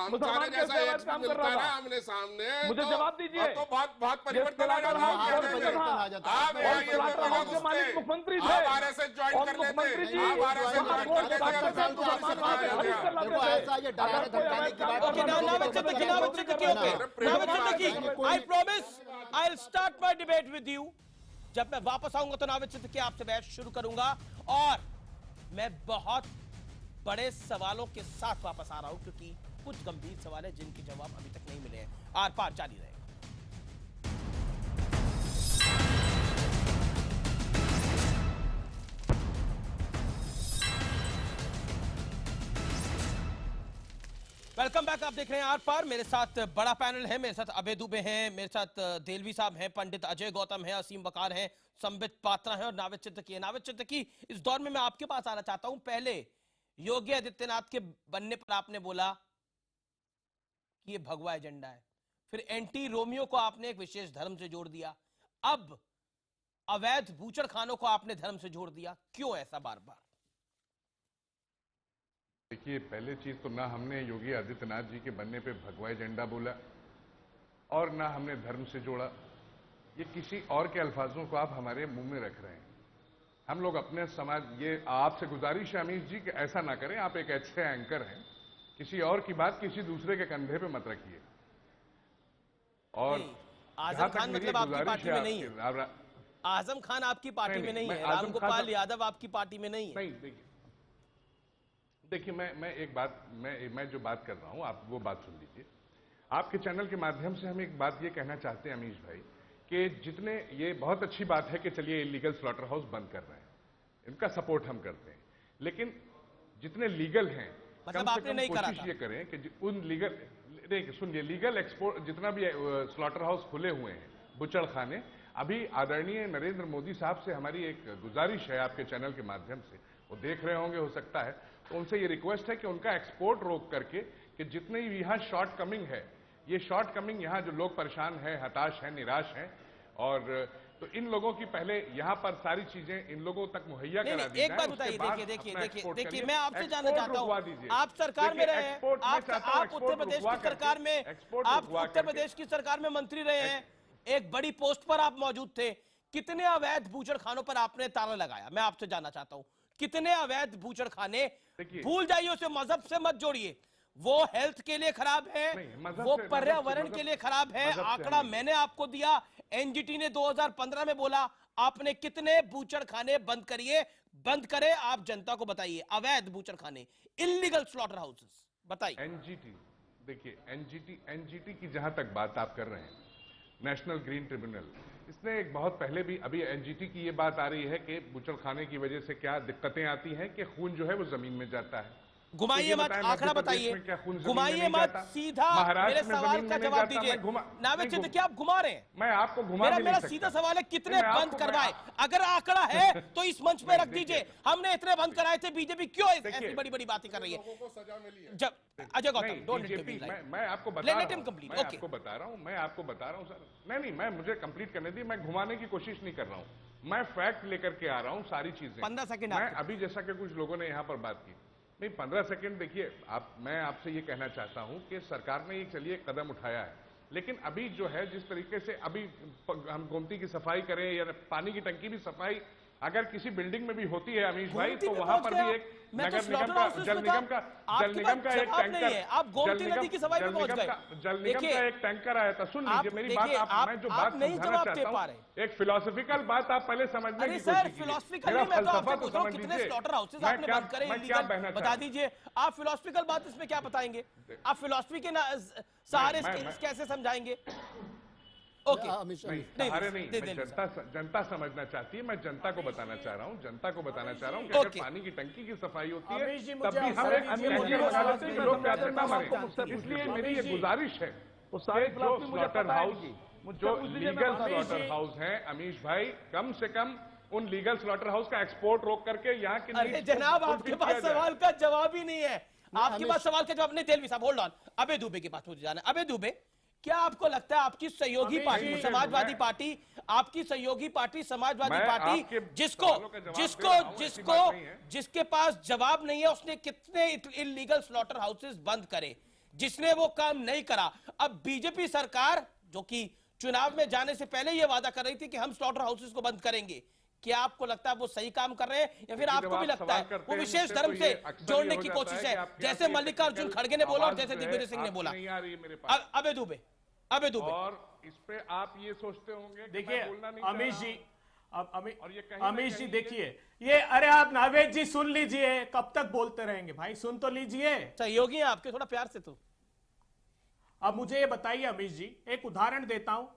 मुसलमान जैसा एक मिलता है आमने सामने, मुझे जवाब दीजिए। तो बहुत परिवर्तन आ जाता है। मालिक मुख्यमंत्री थे, RSS ज्वाइन कर लेते I promise I'll start my debate with you. जब मैं वापस आऊंगा तो नावेद सिद्दीकी आपसे बहस शुरू करूंगा और मैं बहुत बड़े सवालों के साथ वापस आ रहा हूं क्योंकि कुछ गंभीर सवाल है जिनके जवाब अभी तक नहीं मिले हैं। आर पार जारी रहेगा। Welcome back. आप देख रहे हैं आर पार। मेरे साथ बड़ा पैनल है। मेरे साथ अभय दुबे हैं, मेरे साथ देलवी साहब हैं, पंडित अजय गौतम हैं, असीम वकार हैं, संबित पात्रा हैं और नावेद सिद्दीकी है। नावेद सिद्दीकी, इस दौर में मैं आपके पास आना चाहता हूं। पहले योगी आदित्यनाथ के बनने पर आपने बोला कि ये भगवा एजेंडा है, फिर एंटी रोमियो को आपने एक विशेष धर्म से जोड़ दिया, अब अवैध बूचड़खानों को आपने धर्म से जोड़ दिया। क्यों ऐसा बार बार? देखिए, पहले चीज तो ना हमने योगी आदित्यनाथ जी के बनने पे भगवा एजेंडा बोला और ना हमने धर्म से जोड़ा। ये किसी और के अल्फाजों को आप हमारे मुंह में रख रहे हैं। हम लोग अपने समाज, ये आपसे गुजारिश है अमीश जी कि ऐसा ना करें। आप एक अच्छे एंकर हैं, किसी और की बात किसी दूसरे के कंधे पे मत रखिए। और आजम खान मतलब आपकी पार्टी में नहीं है। आजम खान आपकी पार्टी में नहीं है। रामगोपाल यादव आपकी पार्टी में नहीं है। नहीं, देखिए मैं एक बात, मैं जो बात कर रहा हूं आप वो बात सुन लीजिए। आपके चैनल के माध्यम से हम एक बात ये कहना चाहते हैं अमीश भाई कि जितने, ये बहुत अच्छी बात है कि चलिए इलीगल स्लॉटर हाउस बंद कर रहे हैं, इनका सपोर्ट हम करते हैं, लेकिन जितने लीगल हैं मतलब आपने नहीं करा कोशिश ये करें कि उन लीगल, देखिए सुनिए, लीगल एक्सपोर्ट जितना भी स्लॉटर हाउस खुले हुए हैं, बुचड़ खाने, अभी आदरणीय नरेंद्र मोदी साहब से हमारी एक गुजारिश है आपके चैनल के माध्यम से, वो देख रहे होंगे हो सकता है, तो उनसे ये रिक्वेस्ट है कि उनका एक्सपोर्ट रोक करके कि जितने भी यहाँ शॉर्ट कमिंग है, ये शॉर्ट कमिंग यहाँ जो लोग परेशान हैं, हताश हैं, निराश हैं, और तो इन लोगों की पहले यहाँ पर सारी चीजें इन लोगों तक मुहैया करा दी जाए। एक बात बताइए, देखिए मैं आपसे जानना चाहता हूँ, आप सरकार में रहे हैं, आप उत्तर प्रदेश की सरकार में, आप उत्तर प्रदेश की सरकार में मंत्री रहे हैं, एक बड़ी पोस्ट पर आप मौजूद थे, कितने अवैध बूचड़खानों पर आपने ताला लगाया? मैं आपसे जानना चाहता हूँ, कितने अवैध बूचड़खाने? भूल जाइए उसे, मजहब से मत जोड़िए, वो हेल्थ के लिए खराब है, वो पर्यावरण के लिए खराब है। आंकड़ा मैंने आपको दिया, एनजीटी ने 2015 में बोला, आपने कितने बूचड़खाने बंद करे आप जनता को बताइए, अवैध बूचड़खाने, इल्लीगल स्लॉटर हाउसेस बताइए। एनजीटी, देखिए एनजीटी की जहां तक बात आप कर रहे हैं, नेशनल ग्रीन ट्रिब्यूनल, इसने एक बहुत पहले भी, अभी एनजीटी की ये बात आ रही है कि बूचड़खाने की वजह से क्या दिक्कतें आती हैं कि खून जो है वो जमीन में जाता है। घुमाइए मत, आंकड़ा बताइए, घुमाइए मत, सीधा मेरे सवाल का जवाब दीजिए। नावेद सिद्दीकी, आप घुमा रहे हैं। मैं आपको घुमा नहीं मेरा सीधा सवाल है, कितने बंद करवाए? अगर आंकड़ा है तो इस मंच पे रख दीजिए, हमने इतने बंद कराए थे, बीजेपी क्यों ऐसी बड़ी बड़ी बातें कर रही है? जब अजय गौतम, मैं आपको बता रहा हूं सर, नहीं मैं मुझे कंप्लीट करने दी, मैं घुमाने की कोशिश नहीं कर रहा हूं, मैं फैक्ट लेकर के आ रहा हूं सारी चीजें। 15 सेकंड मैं अभी, जैसा कि कुछ लोगों ने यहां पर बात की, नहीं 15 सेकंड, देखिए मैं आपसे ये कहना चाहता हूं कि सरकार ने ये चलिए कदम उठाया है, लेकिन अभी जो है जिस तरीके से अभी हम गोमती की सफाई करें या पानी की टंकी भी सफाई अगर किसी बिल्डिंग में भी होती है अमीश भाई, तो वहां पर भी एक मैं तो नगर स्लॉटर निगम का हाउसेस जल में था। निगम का आपके पास एक जवाब नहीं टैंकर है, आप गोमती नदी की सफाई पे पहुंच गए। जल निगम का एक टैंकर आया था। सुन लीजिए मेरी बात, मैं जो बात नहीं समझाना जवाब दे चाहता पा हूं, रहे। एक फिलोसफिकल बात आप पहले समझने अरे की सर, कोशिश कीजिए। फिलोसफिकल मेरा नहीं, मैं तो फलसफा आपसे पूछ रहा हूं समझ कितने लीजिए। स्लॉटर हाउसेस मैं आपने क्या- बंद करे मैं क्या इलीगल, बहना बता चाह रहा हूं? दीजिए। आप फिलोसफिकल बात इसमें क्या बताएंगे? आप फिलोसफी के सहारे कैसे समझाएंगे? ओके, नहीं, सहारे नहीं, मैं जनता समझना चाहती है। मैं जनता को बताना चाह रहा हूँ, जनता को बताना चाह रहा हूँ कि अगर पानी की टंकी की सफाई होती है अमीश जी, तब मुझे भी अवसर हमें दीजिए, टंकी लगा लेते हैं कि लोग प्यासे ना मरे। मुझसे इसलिए पूछिए। मेरी ये अमीश जी, गुजारिश है वो सारी कि जो फिलॉसफी मुझे स्लॉटर पता है हाउस, इनकी। जो मुझसे पूछ लीजिए, लीगल मैं बता दूं। स्लॉटर हाउस हैं, अमीश भाई, कम से कम उन लीगल स्लॉटर हाउस का एक्सपोर्ट रोक करके यहाँ की अरे जनाब, आपके पास सवाल का जवाब ही नहीं है। आपके पास सवाल का जवाब नहीं। तेलवी साहब होल्ड ऑन, अबे दुबे के पास मुझे जाना है। अबे दुबे, क्या आपको लगता है आपकी सहयोगी पार्टी समाजवादी पार्टी, आपकी सहयोगी पार्टी समाजवादी पार्टी, जिसके पास जवाब नहीं है, उसने कितने इलीगल स्लॉटर हाउसेस बंद करे, जिसने वो काम नहीं करा? अब बीजेपी सरकार जो कि चुनाव में जाने से पहले ये वादा कर रही थी कि हम स्लॉटर हाउसेस को बंद करेंगे, क्या आपको लगता है वो सही काम कर रहे हैं या फिर आपको भी लगता है वो विशेष धर्म से जोड़ने की कोशिश है, जैसे मल्लिकार्जुन खड़गे ने बोला और जैसे दिग्विजय सिंह ने बोला? अबे दुबे, अबे दुबे, और इस पे आप ये सोचते होंगे, देखिए अमीश जी, अमीश जी देखिए ये, अरे आप नावेद जी सुन लीजिए, कब तक बोलते रहेंगे भाई, सुन तो लीजिए। सहयोगी हैं आपके, थोड़ा प्यार से। तो अब मुझे ये बताइए अमीश जी, एक उदाहरण देता हूं।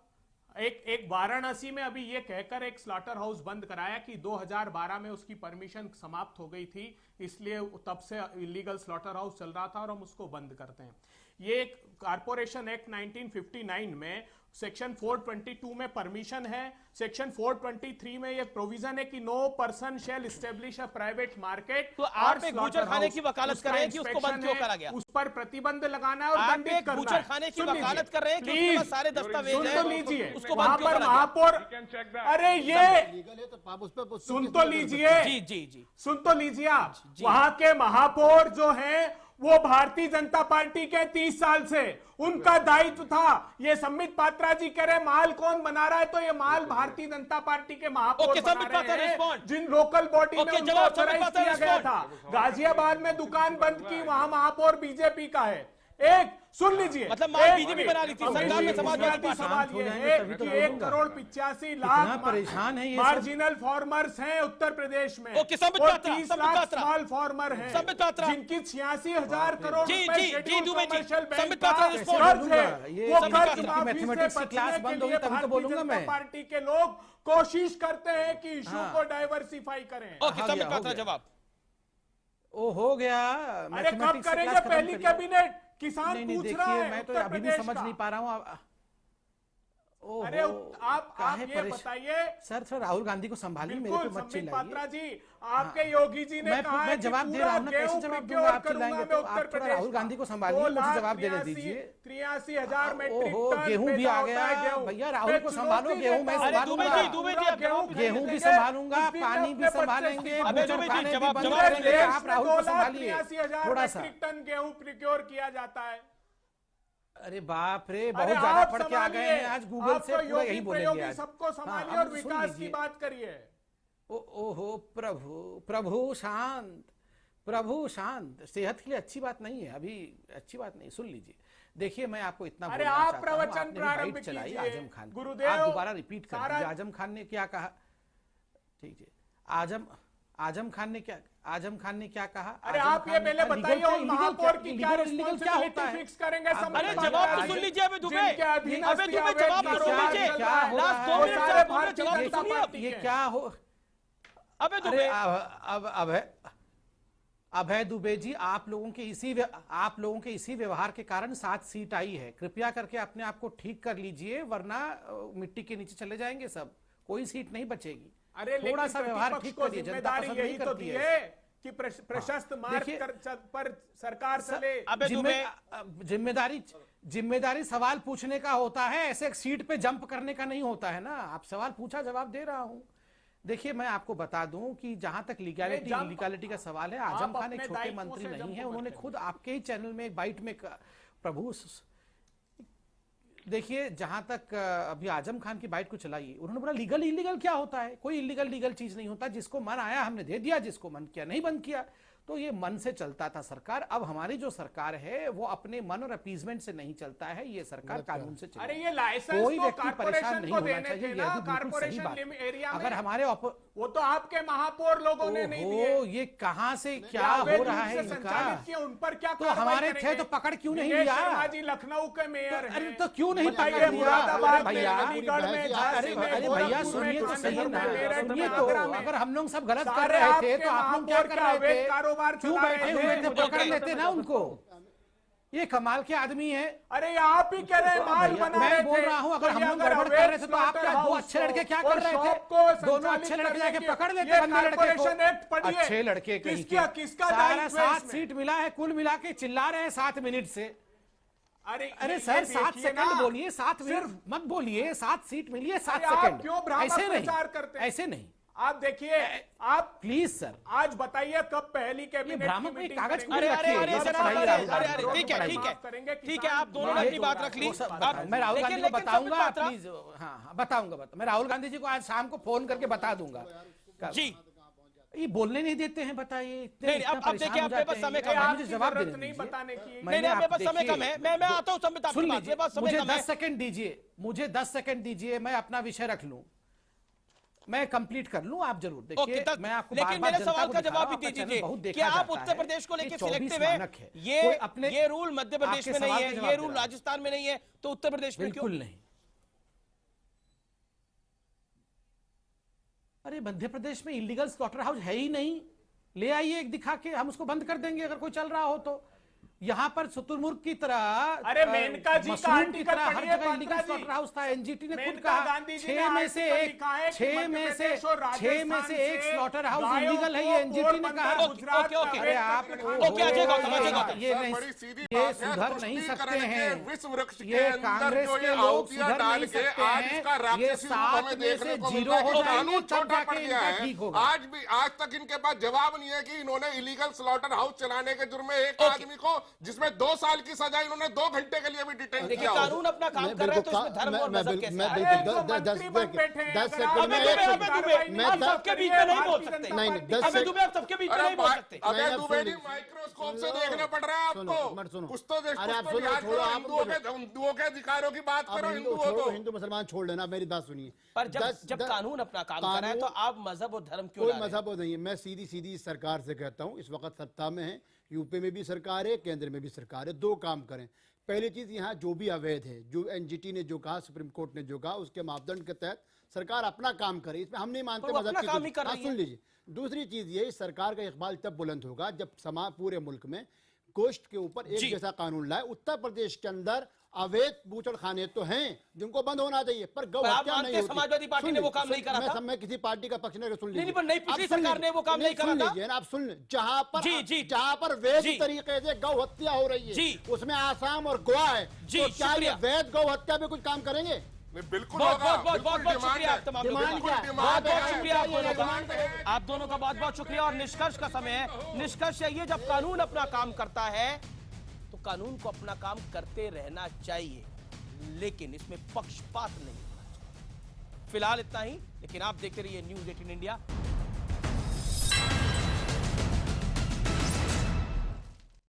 एक वाराणसी में अभी ये कहकर एक स्लॉटर हाउस बंद कराया कि 2012 में उसकी परमिशन समाप्त हो गई थी, इसलिए तब से इलीगल स्लॉटर हाउस चल रहा था और हम उसको बंद करते हैं। ये कारपोरेशन एक्ट 1959 में सेक्शन 422 में परमिशन है, सेक्शन 423 में ये प्रोविजन है कि no person shall establish a private market. तो आप एक बूचर खाने की वकालत कर रहे हैं कि उसको बंद क्यों करा गया? उस पर प्रतिबंध लगाना है और आप दंडित एक करना है। बूचर खाने की वकालत कर रहे हैं कि उसके पास सारे दस्तावेज सुन हैं, तो लीजिए, उसको वहां बंद क्यों पर करा गया? महापौर, अरे ये सुन तो लीजिए, जी जी जी, सुन तो लीजिए आप, वहां के महापौर जो हैं वो भारतीय जनता पार्टी के 30 साल से, उनका दायित्व था। ये संबित पात्रा जी कह रहे माल कौन बना रहा है, तो ये माल भारतीय जनता पार्टी के महापौर बना रहे हैं, जिन लोकल बॉडी में उनको ऑथराइज किया गया था। गाजियाबाद में दुकान बंद की, वहां महापौर बीजेपी का है। एक सुन लीजिए, मतलब माल बीजेपी बना ली थी, सरकार में समाजवादी सवाल ये है कि 1,85,00,000 परेशान है ये मार्जिनल फार्मर्स हैं उत्तर प्रदेश में, ओके, संबित और पात्रा, 30 संबित लाख पात्रा, स्मॉल फार्मर हैं, संबित पात्रा, जिनकी 86,000 करोड़ जी, रुपए जी, scheduled Dubey ji, commercial bank Sambit का पात्रा, कर्ज रिस्पॉन्ड है। ये वो संबित कर्ज पात्रा की माफी से मैथमेटिक्स की क्लास बचने बंद के होगी लिए तभी तो भारतीय बोलूंगा जनता मैं। पार्टी के लोग कोशिश करते हैं कि इशू को डाइवर्सिफाई करें। ओके, संबित पात्रा जवाब। ओ हो गया, अरे कब करेंगे पहली कैबिनेट? किसान नहीं, पूछ रहा है मैं तो उत्तर अभी भी प्रदेश समझ का। नहीं पा रहा हूँ। अरे आप ये बताइए सर, राहुल गांधी को संभालिए, मेरे बिल्कुल को मत संबित पात्रा चिल्लाइए। जी, आपके योगी जी ने कहा है मैं जवाब दे रहा हूँ ना, कैसे जवाब दूंगा? आप चिल्लाएंगे तो आप थोड़ा राहुल गांधी को संभालिए, मुझे जवाब देने दीजिए। 83,000 मेट्रिक टन गेहूं भी आ गया भैया, राहुल को संभालो, गेहूं मैं संभालूंगा, गेहूं भी संभालूंगा, पानी भी संभालेंगे, बूचर खाने भी बंद करेंगे, आप राहुल को संभालिए थोड़ा सा। मेट्रिक टन गेहूं प्रोक्योर किया जाता है। अरे बाप रे, बहुत ज्यादा पढ़ के आ गए हैं आज, गूगल से पूरा यही बोलेंगे आज। सबको संभालिए और विकास की बात करिए। ओहो प्रभु, प्रभु शांत, प्रभु शांत, सेहत के लिए अच्छी बात नहीं है, अभी अच्छी बात नहीं। सुन लीजिए, देखिए मैं आपको इतना अरे बोलना आप चाहता हूं, प्रवचन आपने प्रारंभ बाइट चलाई कीजिए, आजम खान, गुरुदेव, आप दोबारा रिपीट कर दीजिए आजम खान ने क्या कहा। ठीक है, आजम खान ने क्या कहा? अरे आप ये पहले बताइए, और महापौर की क्या रिस्पांसिबिलिटी फिक्स करेंगे? अरे जवाब तो सुन लीजिए अबे दुबे, अबे दुबे जवाब तो सुन लीजिए, लास्ट 2 मिनट से आप बोल रहे, जवाब तो सुनिए। ये क्या हो? अबे दुबे, अब अभय दुबे जी, आप लोगों के इसी व्यवहार के कारण 7 सीट आई है। कृपया करके अपने आप को ठीक कर लीजिए, वरना मिट्टी के नीचे चले जाएंगे सब, कोई सीट नहीं बचेगी। अरे थोड़ा सा व्यवहार ठीक करिए, जनता पसंद नहीं करती है कि प्रशस्त मार्ग पर सरकार चले। जिम्मेदारी सवाल पूछने का होता है, ऐसे एक सीट पे जंप करने का नहीं होता है ना। आप सवाल पूछा, जवाब दे रहा हूं। देखिए मैं आपको बता दूं कि जहां तक लीगैलिटी इलीगैलिटी का सवाल है, आजम खान एक छोटे मंत्री नहीं है, उन्होंने खुद आपके ही चैनल में एक बाइट में प्रभु, देखिए जहां तक अभी आजम खान की बाइट को चलाई, उन्होंने बोला लीगल इलीगल क्या होता है? कोई इलीगल लीगल चीज नहीं होता, जिसको मन आया हमने दे दिया, जिसको मन किया नहीं बंद किया। तो ये मन से चलता था सरकार। अब हमारी जो सरकार है वो अपने मन और अपीजमेंट से नहीं चलता है, ये सरकार कानून से चलती है। अरे ये लाइसेंस कोई तो व्यक्ति परेशान नहीं होना देने चाहिए, थे ना, ये भी बिल्कुल सही बात है। एरिया में अगर हमारे वो तो आपके महापौर लोगों ने नहीं दिए। ये कहाँ से क्या हो रहा है इनका, उन पर क्या तो हमारे थे तो पकड़ क्यों नहीं लिया? शर्मा जी लखनऊ के मेयर हैं, तो क्यों नहीं पकड़ लिया? भैया अरे भैया सुनिए तो सही ना, सुनिए तो। अगर हम लोग सब गलत कर रहे थे तो आप लोग क्या कर रहे थे? क्यों बैठे हुए थे? पकड़ लेते ना उनको। ये कमाल के आदमी है। अरे आप ही कह रहे माल बना रहे थे। मैं बोल रहा हूँ अगर हम लोग गड़बड़ कर रहे थे तो आप क्या, दो अच्छे लड़के क्या कर रहे थे? दोनों अच्छे लड़के जाके पकड़ लेते गंदे लड़के को। अच्छे लड़के कहीं के, सारा 7 सीट मिला है, कुल मिला के चिल्ला रहे हैं 7 मिनट से। अरे सर 7 सेकंड बोलिए, 7 मिनट मत बोलिए, 7 सीट मिली है 7 सेकंड, ऐसे नहीं, ऐसे नहीं। आप देखिए, आप प्लीज सर आज बताइए कब पहली कैबिनेट भ्रामक में कागज अरे ठीक है ठीक है ठीक है, आप दोनों ने अपनी बात रख ली। मैं राहुल गांधी को बताऊंगा, प्लीज। हाँ बताऊंगा, मैं राहुल गांधी जी को आज शाम को फोन करके बता दूंगा जी। ये बोलने नहीं देते हैं, बताइए। अब देखिए आपके पास समय कम है, मुझे जवाब नहीं बताने की। नहीं आपके पास समय कम है, मैं आता हूँ समय। सुन लीजिए, मुझे 10 सेकंड दीजिए, मुझे 10 सेकंड दीजिए, मैं अपना विषय रख लूं, मैं कंप्लीट कर लूं। आप जरूर देखिए, मैं आपको लेकिन मेरे सवाल का जवाब भी दीजिए। क्या आप उत्तर प्रदेश को लेकर सिलेक्टिव है? ये रूल मध्य प्रदेश में नहीं है, ये रूल राजस्थान में नहीं है, तो उत्तर प्रदेश में क्यों? बिल्कुल नहीं। अरे मध्य प्रदेश में इलीगल स्लॉटर हाउस है ही नहीं, ले आइए एक दिखा के, हम उसको बंद कर देंगे अगर कोई चल रहा हो तो। यहाँ पर शुतुरमुर्ग की तरह, अरे मेनका जी का आर्टिकल हर जगह इलीगल स्लॉटर हाउस था। एनजीटी ने खुद कहा 6 में से 1 स्लॉटर हाउस इलीगल है, ये एनजीटी ने कहा। अरे आप ये सुधर नहीं सकते हैं, ये कांग्रेस के लोग सुधर नहीं सकते हैं। ये 7 में से 0 हो जाएंगे तब जाके इनका ठीक होगा। आज तक इनके पास जवाब नहीं है कि इन्होंने इलीगल स्लॉटर हाउस चलाने के जुर्म में एक आदमी को, जिसमें 2 साल की सजा, इन्होंने 2 घंटे के लिए भी डिटेन किया। कानून अपना काम कर रहा है तो इसमें धर्म और मजहब कैसे? 10 सेकंड आप सबके बीच में नहीं बोल सकते। अबे दुबे आप सबके बीच में नहीं बोल सकते। अबे दुबे जी माइक्रोस्कोप से देखना पड़ रहा है आपको। कुछ तो हिंदुओं के अधिकारों की बात करो। हिंदू मुसलमान छोड़ लेना, मेरी बात सुनिए। पर जब कानून अपना काम कर रहा है तो आप मजहब और धर्म क्यों? कोई मजहब नहीं है। मैं सीधी सरकार से कहता हूँ, इस वक्त सत्ता में है, यूपी में भी सरकार है, केंद्र में भी सरकार है, 2 काम करें। पहली चीज, यहाँ जो भी अवैध है, जो एनजीटी ने जो कहा, सुप्रीम कोर्ट ने जो कहा, उसके मापदंड के तहत सरकार अपना काम करे। इसमें हम नहीं मानते मजहब की। सुन लीजिए, दूसरी चीज ये, सरकार का इकबाल तब बुलंद होगा जब समाज पूरे मुल्क में गोश्त के ऊपर एक जैसा कानून लाए। उत्तर प्रदेश के अंदर अवैध बूचड़खाने तो हैं जिनको बंद होना चाहिए, पर गौ हत्या नहीं होती। समाजवादी पार्टी ने वो काम नहीं करा था। मैं किसी पार्टी का पक्ष नहीं, सुन लीजिए। नहीं, पिछली सरकार ने वो काम नहीं करा था। आप सुन, जहां पर वैध तरीके से गौ हत्या हो रही है, उसमें आसाम और गोवा है, तो क्या ये वैध गौ हत्या पे कुछ काम करेंगे? बिल्कुल। बहुत शुक्रिया तमाम लोगों का, बहुत शुक्रिया आप दोनों का। आप दोनों का बहुत शुक्रिया। और निष्कर्ष का समय है। निष्कर्ष ये, जब कानून अपना काम करता है तो कानून को अपना काम करते रहना चाहिए, लेकिन इसमें पक्षपात नहीं होना चाहिए। फिलहाल इतना ही, लेकिन आप देखते रहिए न्यूज़ 18 इंडिया।